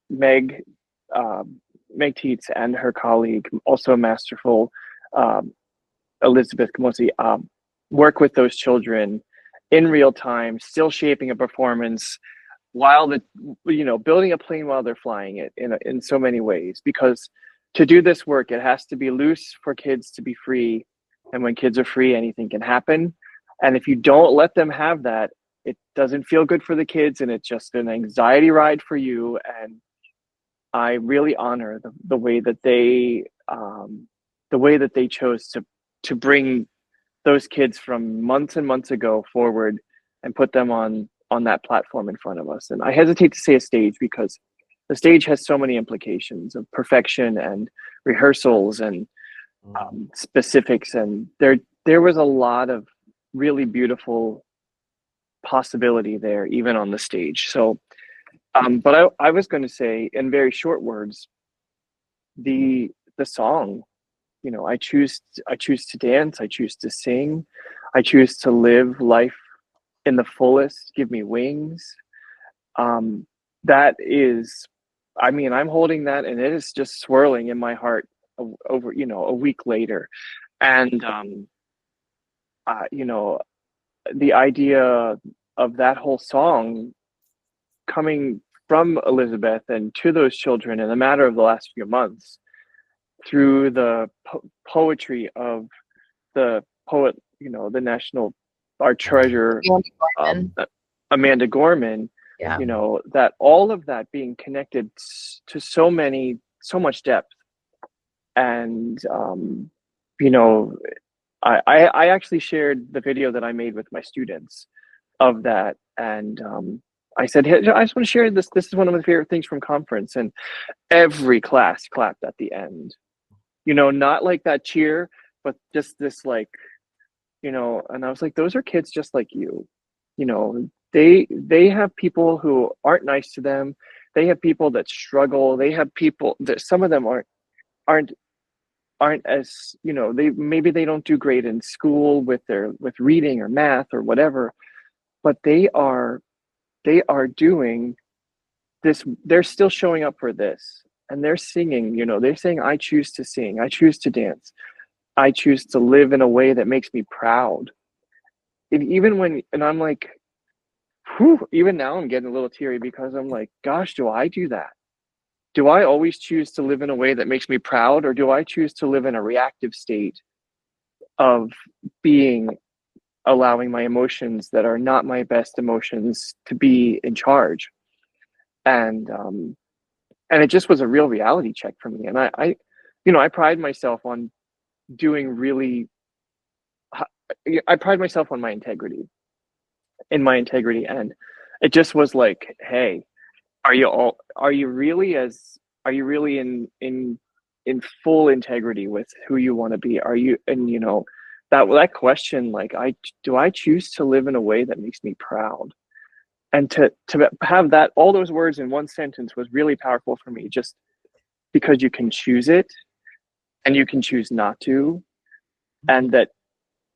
Meg Tietz and her colleague, also masterful Elizabeth Kamosi, work with those children in real time, still shaping a performance while building a plane while they're flying it in so many ways. Because to do this work, it has to be loose for kids to be free. And when kids are free, anything can happen. And if you don't let them have that, it doesn't feel good for the kids, and it's just an anxiety ride for you. And I really honor the way that they chose to bring those kids from months and months ago forward and put them on that platform in front of us. And I hesitate to say a stage because the stage has so many implications of perfection and rehearsals and specifics. And there was a lot of really beautiful possibility there, even on the stage. So, but I was going to say in very short words, the song, you know, I choose to dance, I choose to sing, I choose to live life in the fullest, give me wings. That is, I mean, I'm holding that and it is just swirling in my heart over, you know, a week later. And, you know, the idea of that whole song coming from Elizabeth and to those children in a matter of the last few months through the poetry of the poet, you know, the national art treasure, Amanda Gorman, Yeah. you know, that all of that being connected to so much depth. And, you know, I actually shared the video that I made with my students of that. And I said, hey, I just want to share this. This is one of my favorite things from conference. And every class clapped at the end. You know, not like that cheer, but just this like, you know, and I was like, those are kids just like you. You know, they have people who aren't nice to them. They have people that struggle. They have people that some of them aren't as, you know, they don't do great in school with reading or math or whatever, but they are doing this. They're still showing up for this, and they're singing, you know, they're saying, I choose to sing, I choose to dance, I choose to live in a way that makes me proud. And even when, and I'm like, whew, even now I'm getting a little teary because I'm like, gosh, do I do that? Do I always choose to live in a way that makes me proud, or do I choose to live in a reactive state of allowing my emotions that are not my best emotions to be in charge? And it just was a real reality check for me. And I you know, I pride myself on I pride myself on my integrity, and it just was like, hey, are you really in full integrity with who you want to be? Are you, and you know, that question, like, do I choose to live in a way that makes me proud? And to have that, all those words in one sentence was really powerful for me, just because you can choose it and you can choose not to, and that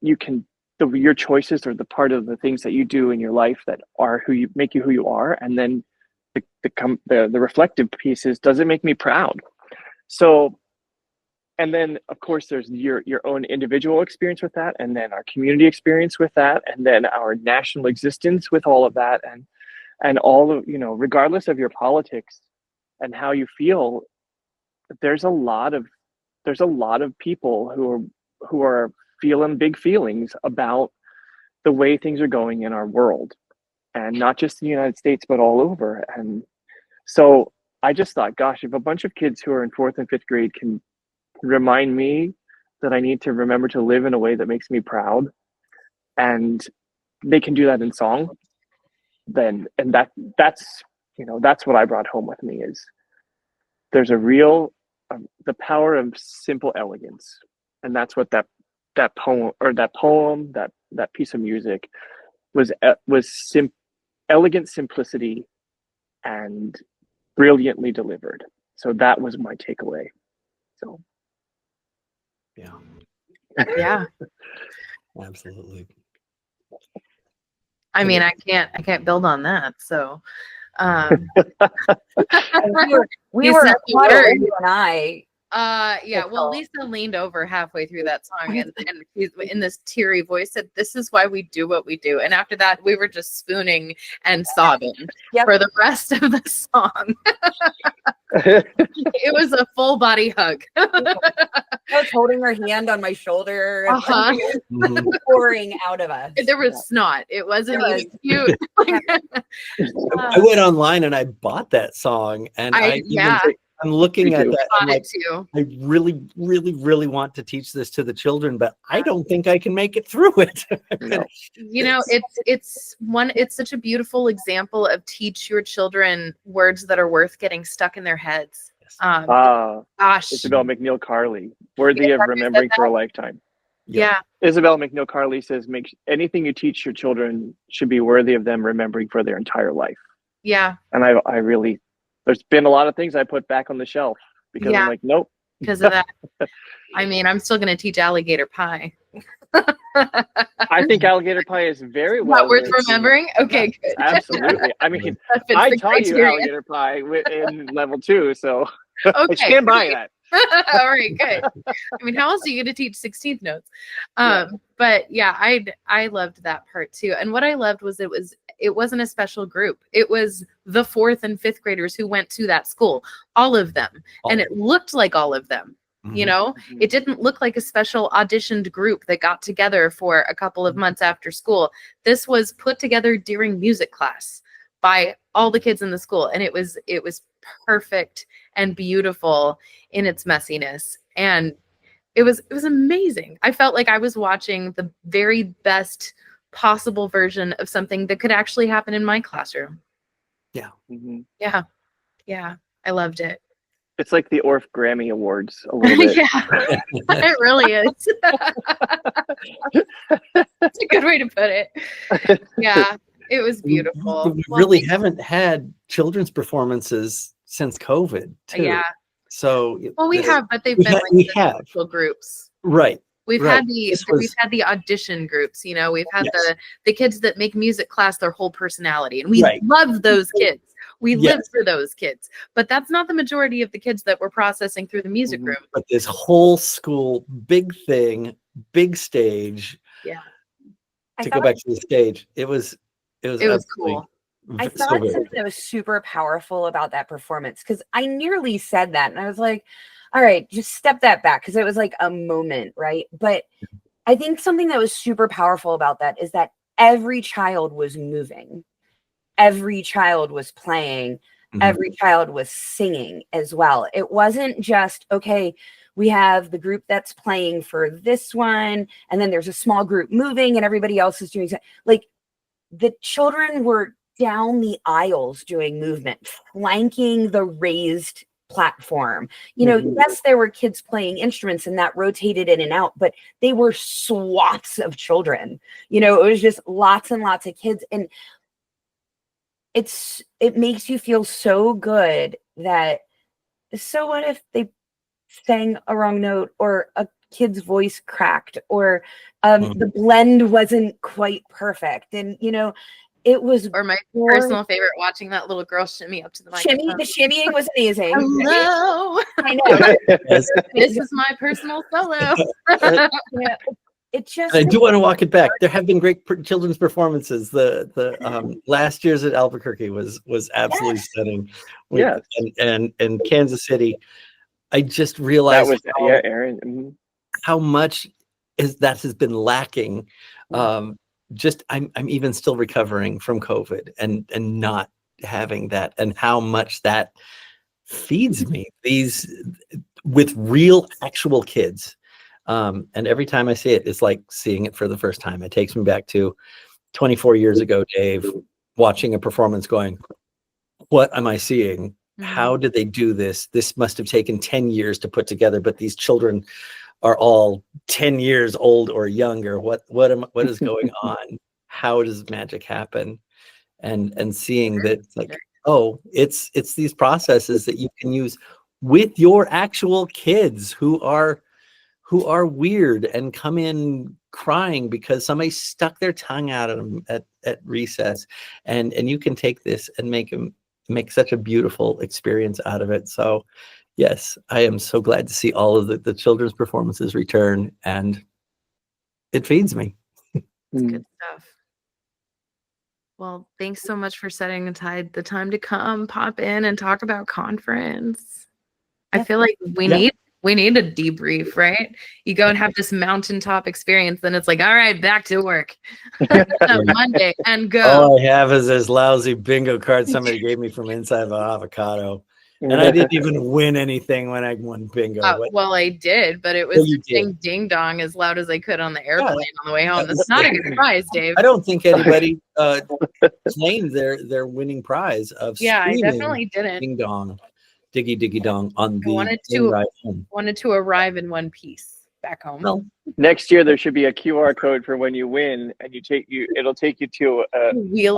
your choices are the part of the things that you do in your life that are make you who you are. And then the reflective piece is, does it make me proud? So, and then of course there's your own individual experience with that, and then our community experience with that, and then our national existence with all of that, and all of, you know, regardless of your politics and how you feel, there's a lot of people who are feeling big feelings about the way things are going in our world, and not just in the United States, but all over. And so I just thought, gosh, if a bunch of kids who are in 4th and 5th grade can remind me that I need to remember to live in a way that makes me proud, and they can do that in song, then, and that's, you know, that's what I brought home with me, is there's a real, the power of simple elegance. And that's what that poem, that piece of music was elegant simplicity and brilliantly delivered. So that was my takeaway. So Yeah. Absolutely. I mean, I can't build on that. So we were you and I. Yeah, well, Lisa leaned over halfway through that song, and she's in this teary voice said, "This is why we do what we do." And after that, we were just spooning and sobbing for the rest of the song. It was a full body hug. I was holding her hand on my shoulder, pouring out of us. There was snot. It wasn't even cute. I went online and I bought that song, and I'm looking at that. I'm like, I really, really, really want to teach this to the children, but I don't think I can make it through it. You know, it's such a beautiful example of teach your children words that are worth getting stuck in their heads. Gosh, Isabel McNeil Carley, worthy of remembering for a lifetime. Yeah. Isabel McNeil-Carley says, "Make anything you teach your children should be worthy of them remembering for their entire life." Yeah. And I really, there's been a lot of things I put back on the shelf because I'm like, nope. Because of that. I mean, I'm still going to teach alligator pie. I think alligator pie is very well not worth remembering. Okay, good. Absolutely. I mean, I taught you alligator pie in level 2, so I stand by that. All right, good. I mean, how else are you going to teach 16th notes? But yeah, I loved that part too. And what I loved was it wasn't a special group. It was the 4th and 5th graders who went to that school, all of them, and it looked like all of them. You know, it didn't look like a special auditioned group that got together for a couple of months after school. This was put together during music class by all the kids in the school. And it was perfect and beautiful in its messiness. And it was amazing. I felt like I was watching the very best possible version of something that could actually happen in my classroom. Yeah. Yeah. Yeah. I loved it. It's like the Orff Grammy Awards a little bit. Yeah, it really is. That's a good way to put it. Yeah, it was beautiful. We really haven't had children's performances since COVID, too. Yeah. So we have, but they've been like special groups. Right. We've had the audition groups, you know, we've had the kids that make music class their whole personality, and we love those kids. We live for those kids, but that's not the majority of the kids that we're processing through the music room. But this whole school, big thing, big stage. Yeah. To go back to the stage, it was cool. I thought something that was super powerful about that performance, because I nearly said that, and I was like, all right, just step that back, because it was like a moment, right? But I think something that was super powerful about that is that every child was moving. Every child was playing. Every child was singing as well. It wasn't just, okay, we have the group that's playing for this one, and then there's a small group moving and everybody else is doing, like, the children were down the aisles doing movement, flanking the raised platform. You know, yes, there were kids playing instruments and that rotated in and out, but they were swaths of children. You know, it was just lots and lots of kids. And it makes you feel so good that, so what if they sang a wrong note, or a kid's voice cracked, or the blend wasn't quite perfect, and you know, it was. Or my personal favorite, watching that little girl shimmy up to the microphone. The shimmying was amazing. Hello. I know. This is my personal solo. Yeah. It just. I do want to walk it back. There have been great children's performances. The last year's at Albuquerque was absolutely stunning. And Kansas City. I just realized Aaron. How much that has been lacking. I'm even still recovering from COVID and not having that, and how much that feeds me. These with real actual kids. And every time I see it, it's like seeing it for the first time. It takes me back to 24 years ago, Dave, watching a performance going, what am I seeing? How did they do this? This must have taken 10 years to put together, but these children are all 10 years old or younger. What is going on? How does magic happen? And seeing that, like, oh, it's these processes that you can use with your actual kids who are weird and come in crying because somebody stuck their tongue out at them at recess, and you can take this and make such a beautiful experience out of it. So yes, I am so glad to see all of the children's performances return, and it feeds me. It's good stuff. Well, thanks so much for setting aside the time to come pop in and talk about conference. I feel like we need a debrief, right? You go and have this mountaintop experience, then it's like, all right, back to work. Monday and go. All I have is this lousy bingo card somebody gave me from inside of an avocado. And I didn't even win anything when I won bingo. Well, I did, but it was ding dong as loud as I could on the airplane on the way home. That's not a good prize, Dave. I don't think anybody claimed their winning prize of I definitely didn't. Ding dong. Diggy diggy dong on the wanted to arrive in one piece back home. Well, Next year there should be a QR code for when you win, and it'll take you to a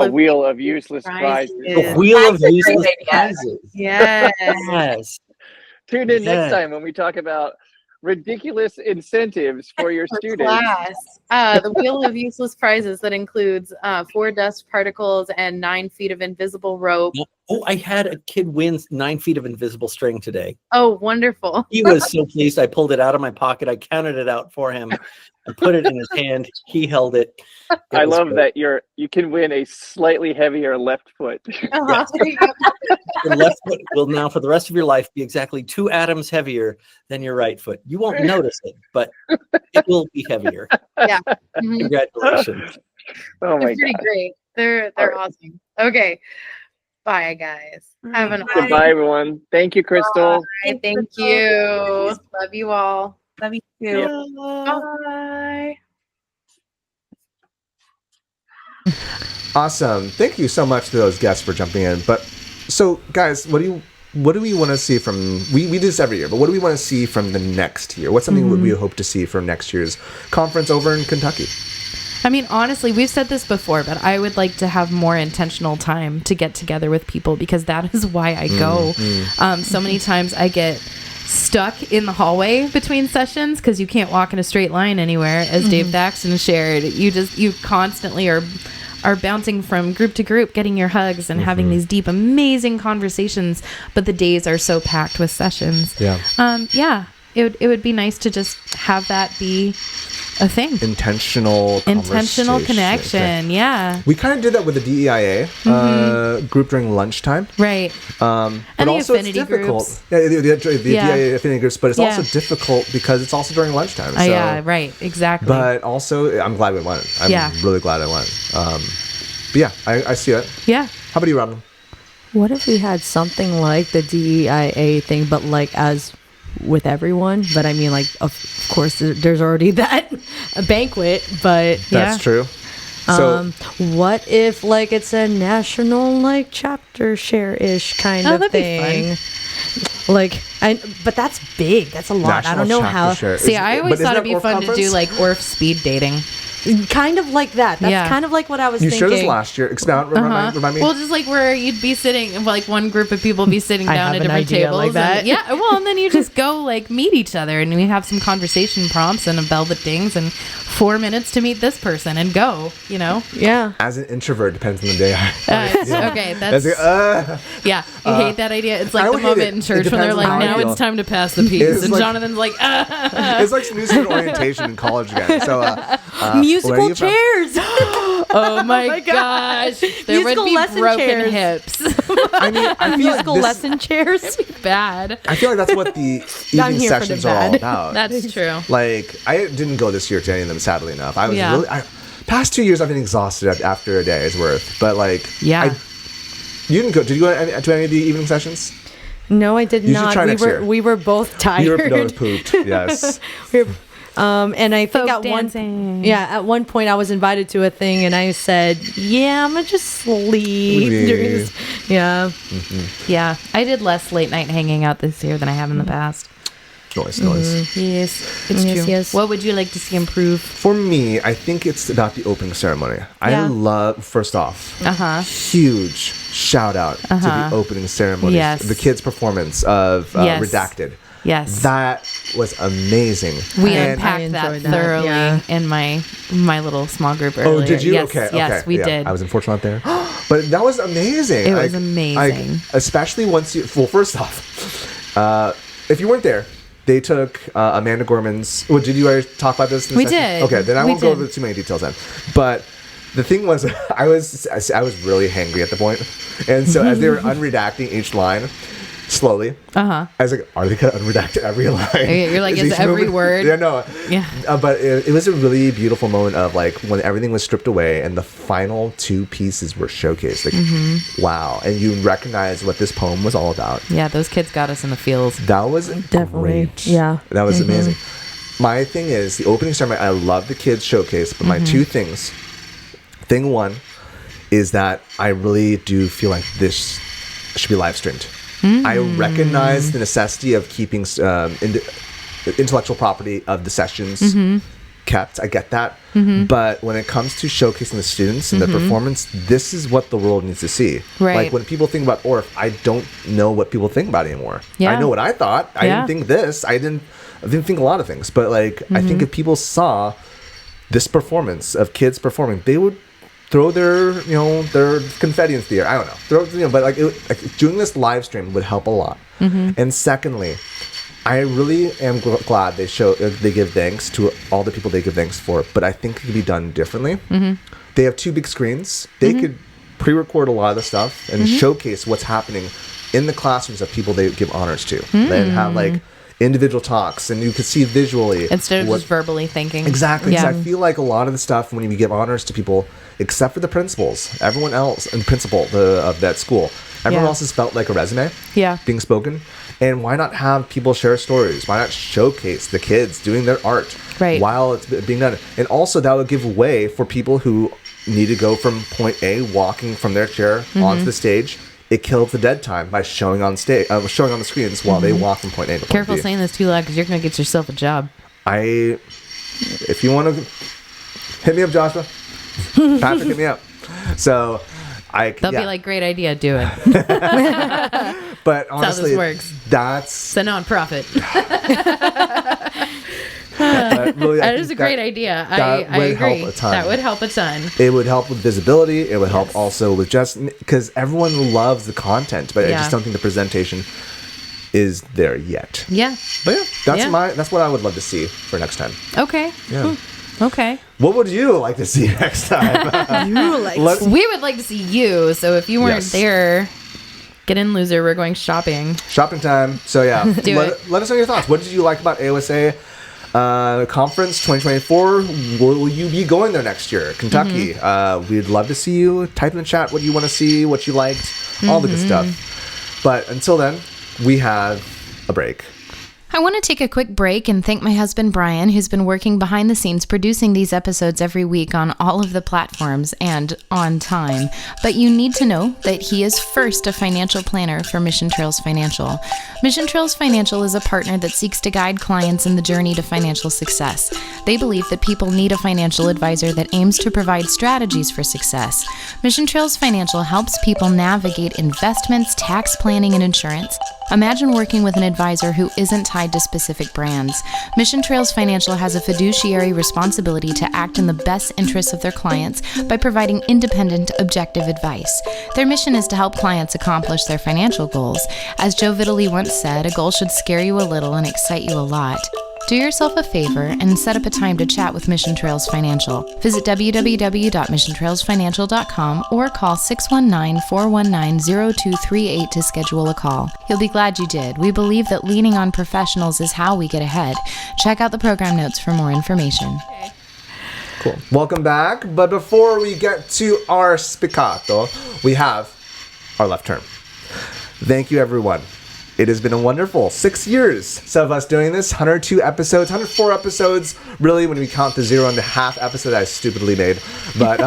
wheel of useless prizes. The wheel of That's a useless great idea. prizes. Yes. Yes. Tune in next Yes. time when we talk about ridiculous incentives for your students. Class. The wheel of useless prizes that includes 4 dust particles and 9 feet of invisible rope. Oh, I had a kid win 9 feet of invisible string today. Oh, wonderful. He was so pleased. I pulled it out of my pocket. I counted it out for him. I put it in his hand. He held it. I love that you can win a slightly heavier left foot. Uh-huh. Your left foot will now, for the rest of your life, be exactly 2 atoms heavier than your right foot. You won't notice it, but it will be heavier. Yeah. Mhm. Congratulations. Oh my They're pretty god. great. They're All right. awesome. Okay. Bye, guys. Have an awesome Goodbye, everyone. Thank you, Crystal. Bye. Thank you. Love you all. Love you too. Bye. Awesome. Thank you so much to those guests for jumping in. But so, guys, what do we want to see from? We do this every year, but what do we want to see from the next year? What's something we hope to see from next year's conference over in Kentucky? I mean, honestly, we've said this before, but I would like to have more intentional time to get together with people, because that is why I go. So many times I get stuck in the hallway between sessions because you can't walk in a straight line anywhere, as Dave Thaxton shared. You constantly are bouncing from group to group, getting your hugs and having these deep, amazing conversations, but the days are so packed with sessions. It would be nice to just have that be a thing. Intentional connection. Yeah. We kind of did that with the DEIA group during lunchtime. Right. But and the also affinity it's difficult. groups. Yeah, the DEIA affinity groups, but it's also Yeah. difficult because it's also during lunchtime. So. Yeah, right. Exactly. But also, I'm glad we went. I'm really glad I went. But yeah, I see it. Yeah. How about you, Rodnalyn? What if we had something like the DEIA thing, but like as with everyone? But I mean, like, of course, there's already that a banquet, but That's true. So, what if like it's a national like chapter share-ish kind of that'd be thing? Like, but that's big. That's a lot. I don't know how. See, I always thought it'd be fun to do like Orff speed dating. Kind of like that. That's kind of like what I was you thinking. shared this last year. Expound, remind me. Well, just like where you'd be sitting, like one group of people be sitting down at different tables. Like that. And then you just go like meet each other, and we have some conversation prompts and a bell that dings, and 4 minutes to meet this person and go. Yeah. As an introvert, depends on the day. Okay, that's yeah. You hate that idea. It's like the moment in church when they're like, "Now it's time to pass the peace," and Jonathan's like, It's like new student orientation in college again. So musical chairs. Oh my gosh, there musical would be lesson broken chairs. hips. I mean, I feel musical like lesson chairs. It'd be bad. I feel like that's what the evening sessions are all about. That's true. Like, I didn't go this year to any of them, sadly enough. I was Yeah. past 2 years I've been exhausted after a day's worth. But like, Yeah. you didn't go. Did you go to any of the evening sessions? No, I did You should not. try next year. We were both tired. You were pooped. Yes. And I think Folk at dancing. at one point I was invited to a thing and I said, "Yeah, I'm gonna just sleep." during this." Yeah. Yeah, I did less late night hanging out this year than I have in the past. Noise. Yes, it's true. Yes. What would you like to see improve? For me, I think it's about the opening ceremony. I love, first off, huge shout out to the opening ceremony. Yes. The kids' performance of Redacted. Yes. That was amazing. We And- unpacked that enjoyed that, thoroughly yeah. in my little small group earlier. Oh, did you? Yes, Okay. yes, we Yeah, did. I was unfortunately not there. But that was amazing. It was amazing. Especially once you... Well, first off, if you weren't there, they took Amanda Gorman's... Well, did you already talk about this? We did. Okay, then I We won't go did. over too many details then. But the thing was, I was really hangry at the point. And so as they were unredacting each line... Slowly. I was like, are they going to unredact every line? You're like, is each every movement- word? Yeah, no. Yeah. But it was a really beautiful moment of like when everything was stripped away and the final 2 pieces were showcased. Like, wow. And you recognize what this poem was all about. Yeah, those kids got us in the feels. That was Definitely. great. Yeah. That was amazing. My thing is, the opening ceremony, I love the kids showcase, but my 2 things. Thing 1 is that I really do feel like this should be live streamed. I recognize the necessity of keeping intellectual property of the sessions kept. I get that. But when it comes to showcasing the students and their performance, this is what the world needs to see. Right. Like when people think about Orff, I don't know what people think about it anymore. Yeah. I know what I thought. I didn't think this. I didn't think a lot of things. But like, I think if people saw this performance of kids performing, they would throw their confetti into the air. I don't know. But like doing this live stream would help a lot. And secondly, I really am glad they give thanks to all the people they give thanks for, but I think it could be done differently. They have 2 big screens. They could pre-record a lot of the stuff and showcase what's happening in the classrooms of people they give honors to. And have like individual talks, and you could see visually instead of just verbally thinking. Exactly. Yeah. So I feel like a lot of the stuff when you give honors to people, except for the principals, everyone else and principal of that school, everyone else has felt like a resume being spoken. And why not have people share stories? Why not showcase the kids doing their art while it's being done? And also that would give way for people who need to go from point A, walking from their chair onto the stage. It kills the dead time by showing on showing on the screens while they walk from point A to point B. Careful saying this too loud because you're going to get yourself a job. If you want to hit me up, Joshua. Patrick, hit me up. So they'll be like, great idea, do it. But honestly, works. That's a nonprofit. Really, that is a great idea. I agree. That would help a ton. It would help with visibility. It would help also with just because everyone loves the content, but I just don't think the presentation is there yet. Yeah. But that's what I would love to see for next time. Okay. Yeah. Okay. What would you like to see next time? We would like to see you. So if you weren't there, get in, loser. We're going shopping. Shopping time. So yeah, let us know your thoughts. What did you like about AOSA conference 2024? Will you be going there next year? Kentucky. We'd love to see you. Type in the chat what you want to see, what you liked, all the good stuff. But until then, we have a break. I want to take a quick break and thank my husband, Bryan, who's been working behind the scenes producing these episodes every week on all of the platforms and on time. But you need to know that he is first a financial planner for Mission Trails Financial. Mission Trails Financial is a partner that seeks to guide clients in the journey to financial success. They believe that people need a financial advisor that aims to provide strategies for success. Mission Trails Financial helps people navigate investments, tax planning, and insurance. Imagine working with an advisor who isn't tied to specific brands. Mission Trails Financial has a fiduciary responsibility to act in the best interests of their clients by providing independent, objective advice. Their mission is to help clients accomplish their financial goals. As Joe Vitale once said, a goal should scare you a little and excite you a lot. Do yourself a favor and set up a time to chat with Mission Trails Financial. Visit www.missiontrailsfinancial.com or call 619-419-0238 to schedule a call. You'll be glad you did. We believe that leaning on professionals is how we get ahead. Check out the program notes for more information. Cool. Welcome back. But before we get to our spiccato, we have our left turn. Thank you, everyone. It has been a wonderful 6 years of us doing this. 102 episodes, 104 episodes, really, when we count the 0.5 episode I stupidly made. But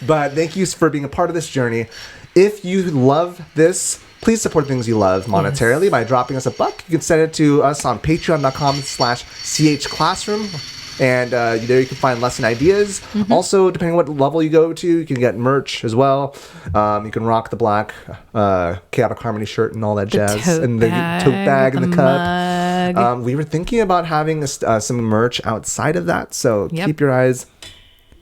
but thank you for being a part of this journey. If you love this, please support things you love monetarily by dropping us a buck. You can send it to us on patreon.com/chclassroom. And there you can find lesson ideas. Also, depending on what level you go to, you can get merch as well. You can rock the black Chaotic Harmony shirt and all that jazz. And the tote bag and the cup. We were thinking about having some merch outside of that. So keep your eyes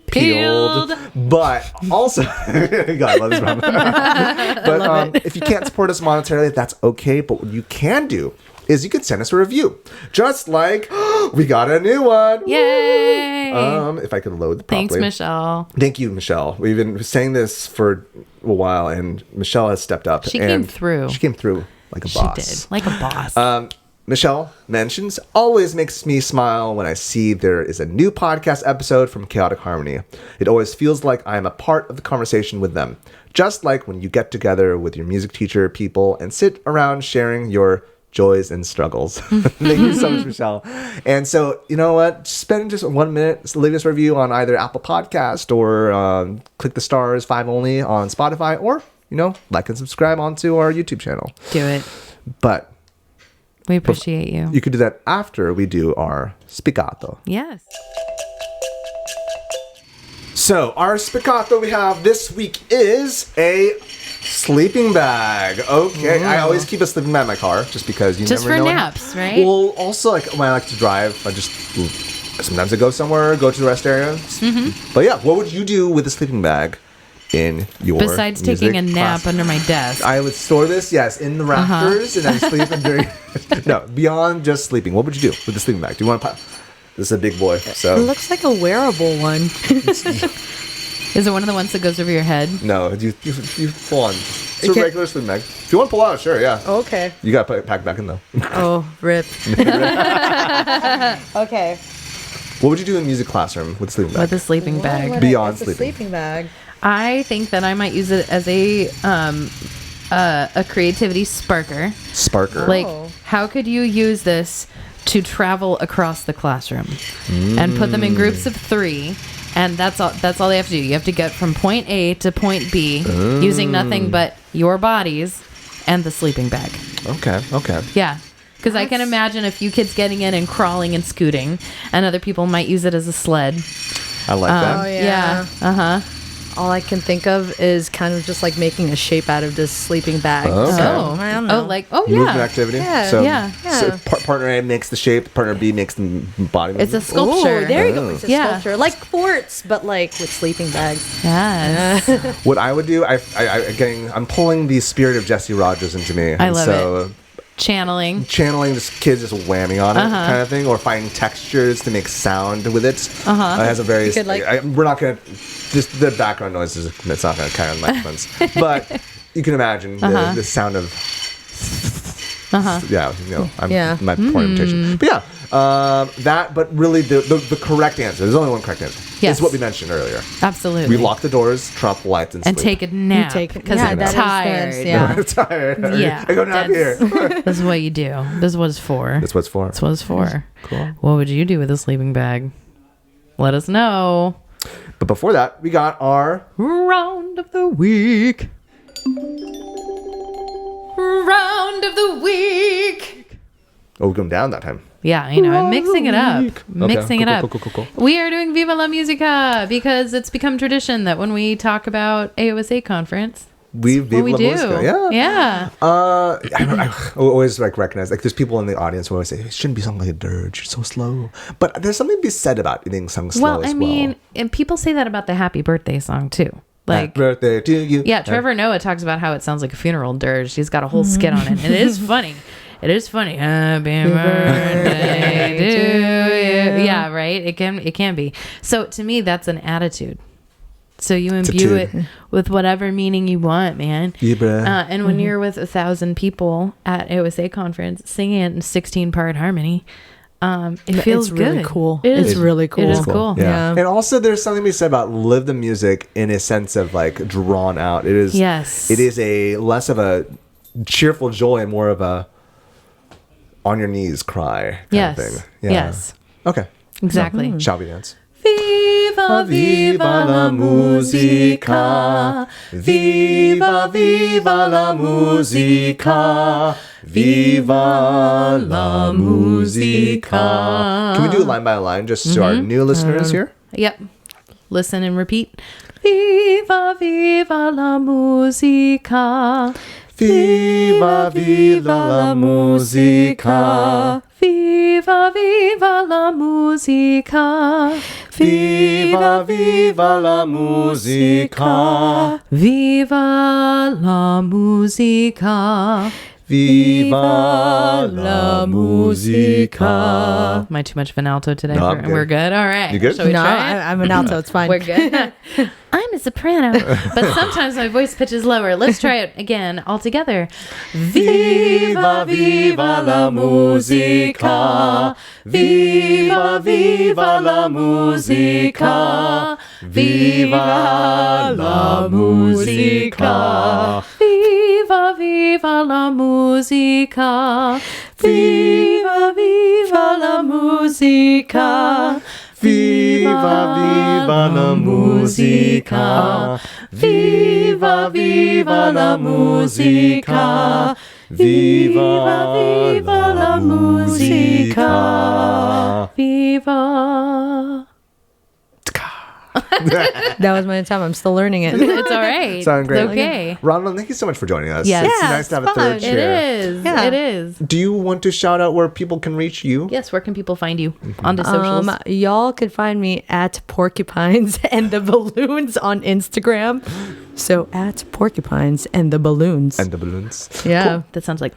peeled. But also, God, I love this problem. But if you can't support us monetarily, that's okay. But what you can do is you can send us a review. Just like we got a new one. Yay! If I could load the properly. Thanks, Michelle. Thank you, Michelle. We've been saying this for a while, and Michelle has stepped up. She came through. She came through like a boss. She did, like a boss. Michelle mentions, always makes me smile when I see there is a new podcast episode from Chaotic Harmony. It always feels like I am a part of the conversation with them. Just like when you get together with your music teacher people and sit around sharing your joys and struggles. Thank you so much, Michelle. And so, you know what? Spend just 1 minute, leave us a review on either Apple Podcast or click the stars 5 only on Spotify, or, like and subscribe onto our YouTube channel. Do it. But We appreciate you. You could do that after we do our Spiccato. Yes. So our Spiccato we have this week is a sleeping bag. Okay, I always keep a sleeping bag in my car just because you just never for know. Naps, right? Well, also like when I like to drive, I just sometimes I go somewhere, go to the rest area. But yeah, what would you do with a sleeping bag in your besides taking a nap under my desk? I would store this, yes, in the rafters and then sleep during. No, beyond just sleeping. What would you do with the sleeping bag? Do you want to? This is a big boy, so It looks like a wearable one. Is it one of the ones that goes over your head? no, you pull on. It's a regular sleeping bag. If you want to pull out, sure, yeah. Okay. You gotta put it pack back in though. Oh, rip. Okay. What would you do in a music classroom with a sleeping bag? With a sleeping bag. Beyond It's a sleeping. sleeping bag. I think that I might use it as a creativity sparker. Sparker. Like, how could you use this to travel across the classroom and put them in groups of 3? And that's all they have to do. You have to get from point A to point B using nothing but your bodies and the sleeping bag. Okay. Yeah. Because I can imagine a few kids getting in and crawling and scooting, and other people might use it as a sled. I like that. Oh, yeah. Uh-huh. All I can think of is kind of just like making a shape out of this sleeping bag. Okay. So, I don't know. Movement activity. Yeah. So, Yeah. so partner A makes the shape, partner B makes the body movement. It's a sculpture. Ooh, there you go. It's a Yeah. sculpture. Like forts, but like with sleeping bags. Yes. What I would do, I'm pulling the spirit of Jesse Rogers into me. I love it. Channeling Just kids just whamming on it kind of thing, or finding textures to make sound with it. It has a very. We're not gonna. Just the background noises. It's not gonna carry on microphones, but you can imagine the sound of. Yeah, my poor imitation. But yeah, that. But really, the correct answer. There's only one correct answer. Yes. It's what we mentioned earlier. Absolutely. We lock the doors, turn off the lights, and sleep. take a nap because I'm tired. I'm tired. Yeah. I go nap here. This is what you do. This is what it's for. That's what it's for. That's what it's for. Cool. What would you do with a sleeping bag? Let us know. But before that, we got our round of the week. Round of the week. Oh, we're going down that time. Yeah, I'm mixing it up. Mixing it up. Cool. We are doing Viva la Musica because it's become tradition that when we talk about AOSA conference, Viva what we la do. Musica. Yeah. I always recognize there's people in the audience who always say it shouldn't be sung like a dirge. It's so slow. But there's something to be said about it being sung slow as well. And people say that about the Happy Birthday song too. Like, happy birthday to you. Yeah, Trevor Noah talks about how it sounds like a funeral dirge. He's got a whole skit on it, and it is funny. It is funny. Happy birthday to you. Yeah, right. It can be. So to me, that's an attitude. So you imbue it with whatever meaning you want, man. Yeah, and when you're with 1,000 people at AOSA conference singing it in 16-part harmony, it feels really good. Cool. It's really cool. It is cool. Yeah. And also there's something to be said about live the music in a sense of like drawn out. It is. Yes. It is a less of a cheerful joy and more of a on your knees cry kind of thing. Yeah. Yes. Okay. Exactly. Shall we dance? Viva, viva la musica. Viva, viva la musica. Viva la musica. Can we do it line by line just to our new listeners here? Yep. Listen and repeat. Viva, viva la musica. Viva, viva la musica. Viva, viva la musica. Viva, viva la musica. Viva la musica. Viva la musica. Am I too much of an alto today? No, I'm good. We're good? All right. You good? Shall we No, try it? I'm an alto. It's fine. We're good. I'm a soprano, but sometimes my voice pitches lower. Let's try it again all together. Viva, viva la musica. Viva, viva la musica. Viva la musica. Viva, viva la musica. Viva, viva la musica. Viva, viva la musica. Viva, viva la musica. Viva, viva la musica. Viva. That was my time. I'm still learning it. It's all right. Sound great. It's okay. Rodnalyn, thank you so much for joining us. Yes. It's nice to have a third It chair. is. Yeah. It is. Do you want to shout out where people can reach you? Yes. Where can people find you on the socials? Y'all could find me at Porcupines and the Balloons on Instagram. So at Porcupines and the Balloons. And the balloons. Yeah. That sounds like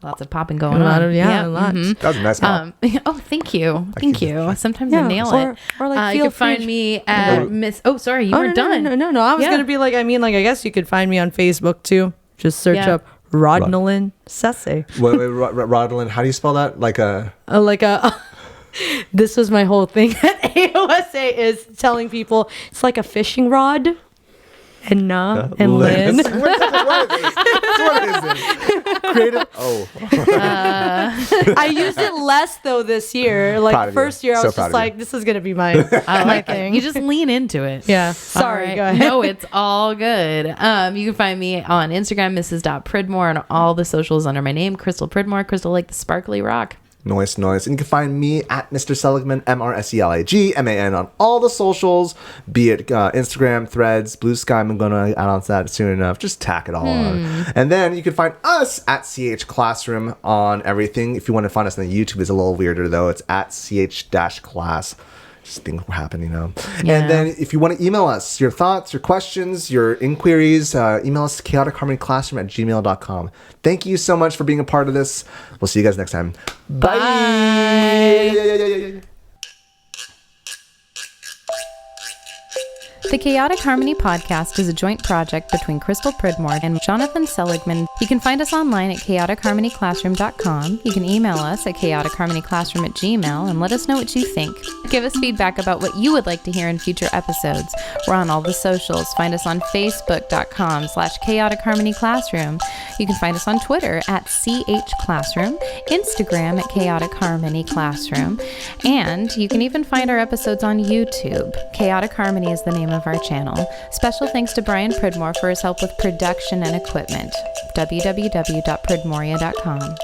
lots of popping going A lot on. of- yeah, a lot. That was a nice pop. Oh, thank you. Thank you. Sometimes I nail it. Or like you feel can find free- me at Miss. Oh, sorry, you were no, done. No. I was Yeah. gonna be like, I guess you could find me on Facebook too. Just search Yeah. up Rodnalyn Sesse. Wait, Rodnalyn, how do you spell that? This was my whole thing at AOSA is telling people it's like a fishing rod. And and Lynn. What is it? Creative. Oh. I used it less though this year. Proud Like of you. first year, I So was proud just of you. like, this is gonna be my I like thing. it. You just lean into it. Yeah. Sorry. All right. Go ahead. No, it's all good. You can find me on Instagram, Mrs.Pridmore, and all the socials under my name, Crystal Pridmore. Crystal like the sparkly rock. Noise. And you can find me at Mr. Seligman, MrSeligman on all the socials, be it Instagram, Threads, Blue Sky. I'm going to add on to that soon enough. Just tack it all on. And then you can find us at CH Classroom on everything. If you want to find us on the YouTube, it's a little weirder though. It's at CH-class. Just things happen, Yeah. And then if you want to email us your thoughts, your questions, your inquiries, email us chaoticharmonyclassroom@gmail.com. Thank you so much for being a part of this. We'll see you guys next time. Bye. The Chaotic Harmony podcast is a joint project between Crystal Pridmore and Jonathan Seligman. You can find us online at chaoticharmonyclassroom.com. You can email us at chaoticharmonyclassroom@gmail and let us know what you think. Give us feedback about what you would like to hear in future episodes. We're on all the socials. Find us on facebook.com/chaoticharmonyclassroom. You can find us on Twitter at CHClassroom, Instagram at Chaotic Harmony Classroom, and you can even find our episodes on YouTube. Chaotic Harmony is the name of our channel. Special thanks to Bryan Pridmore for his help with production and equipment. www.pridmoria.com.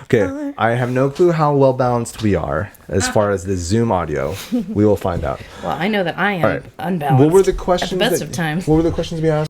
Okay, I have no clue how well balanced we are as far as the Zoom audio. We will find out. Well, I know that I am All right. unbalanced. What were the questions? At the best of times. What were the questions we asked?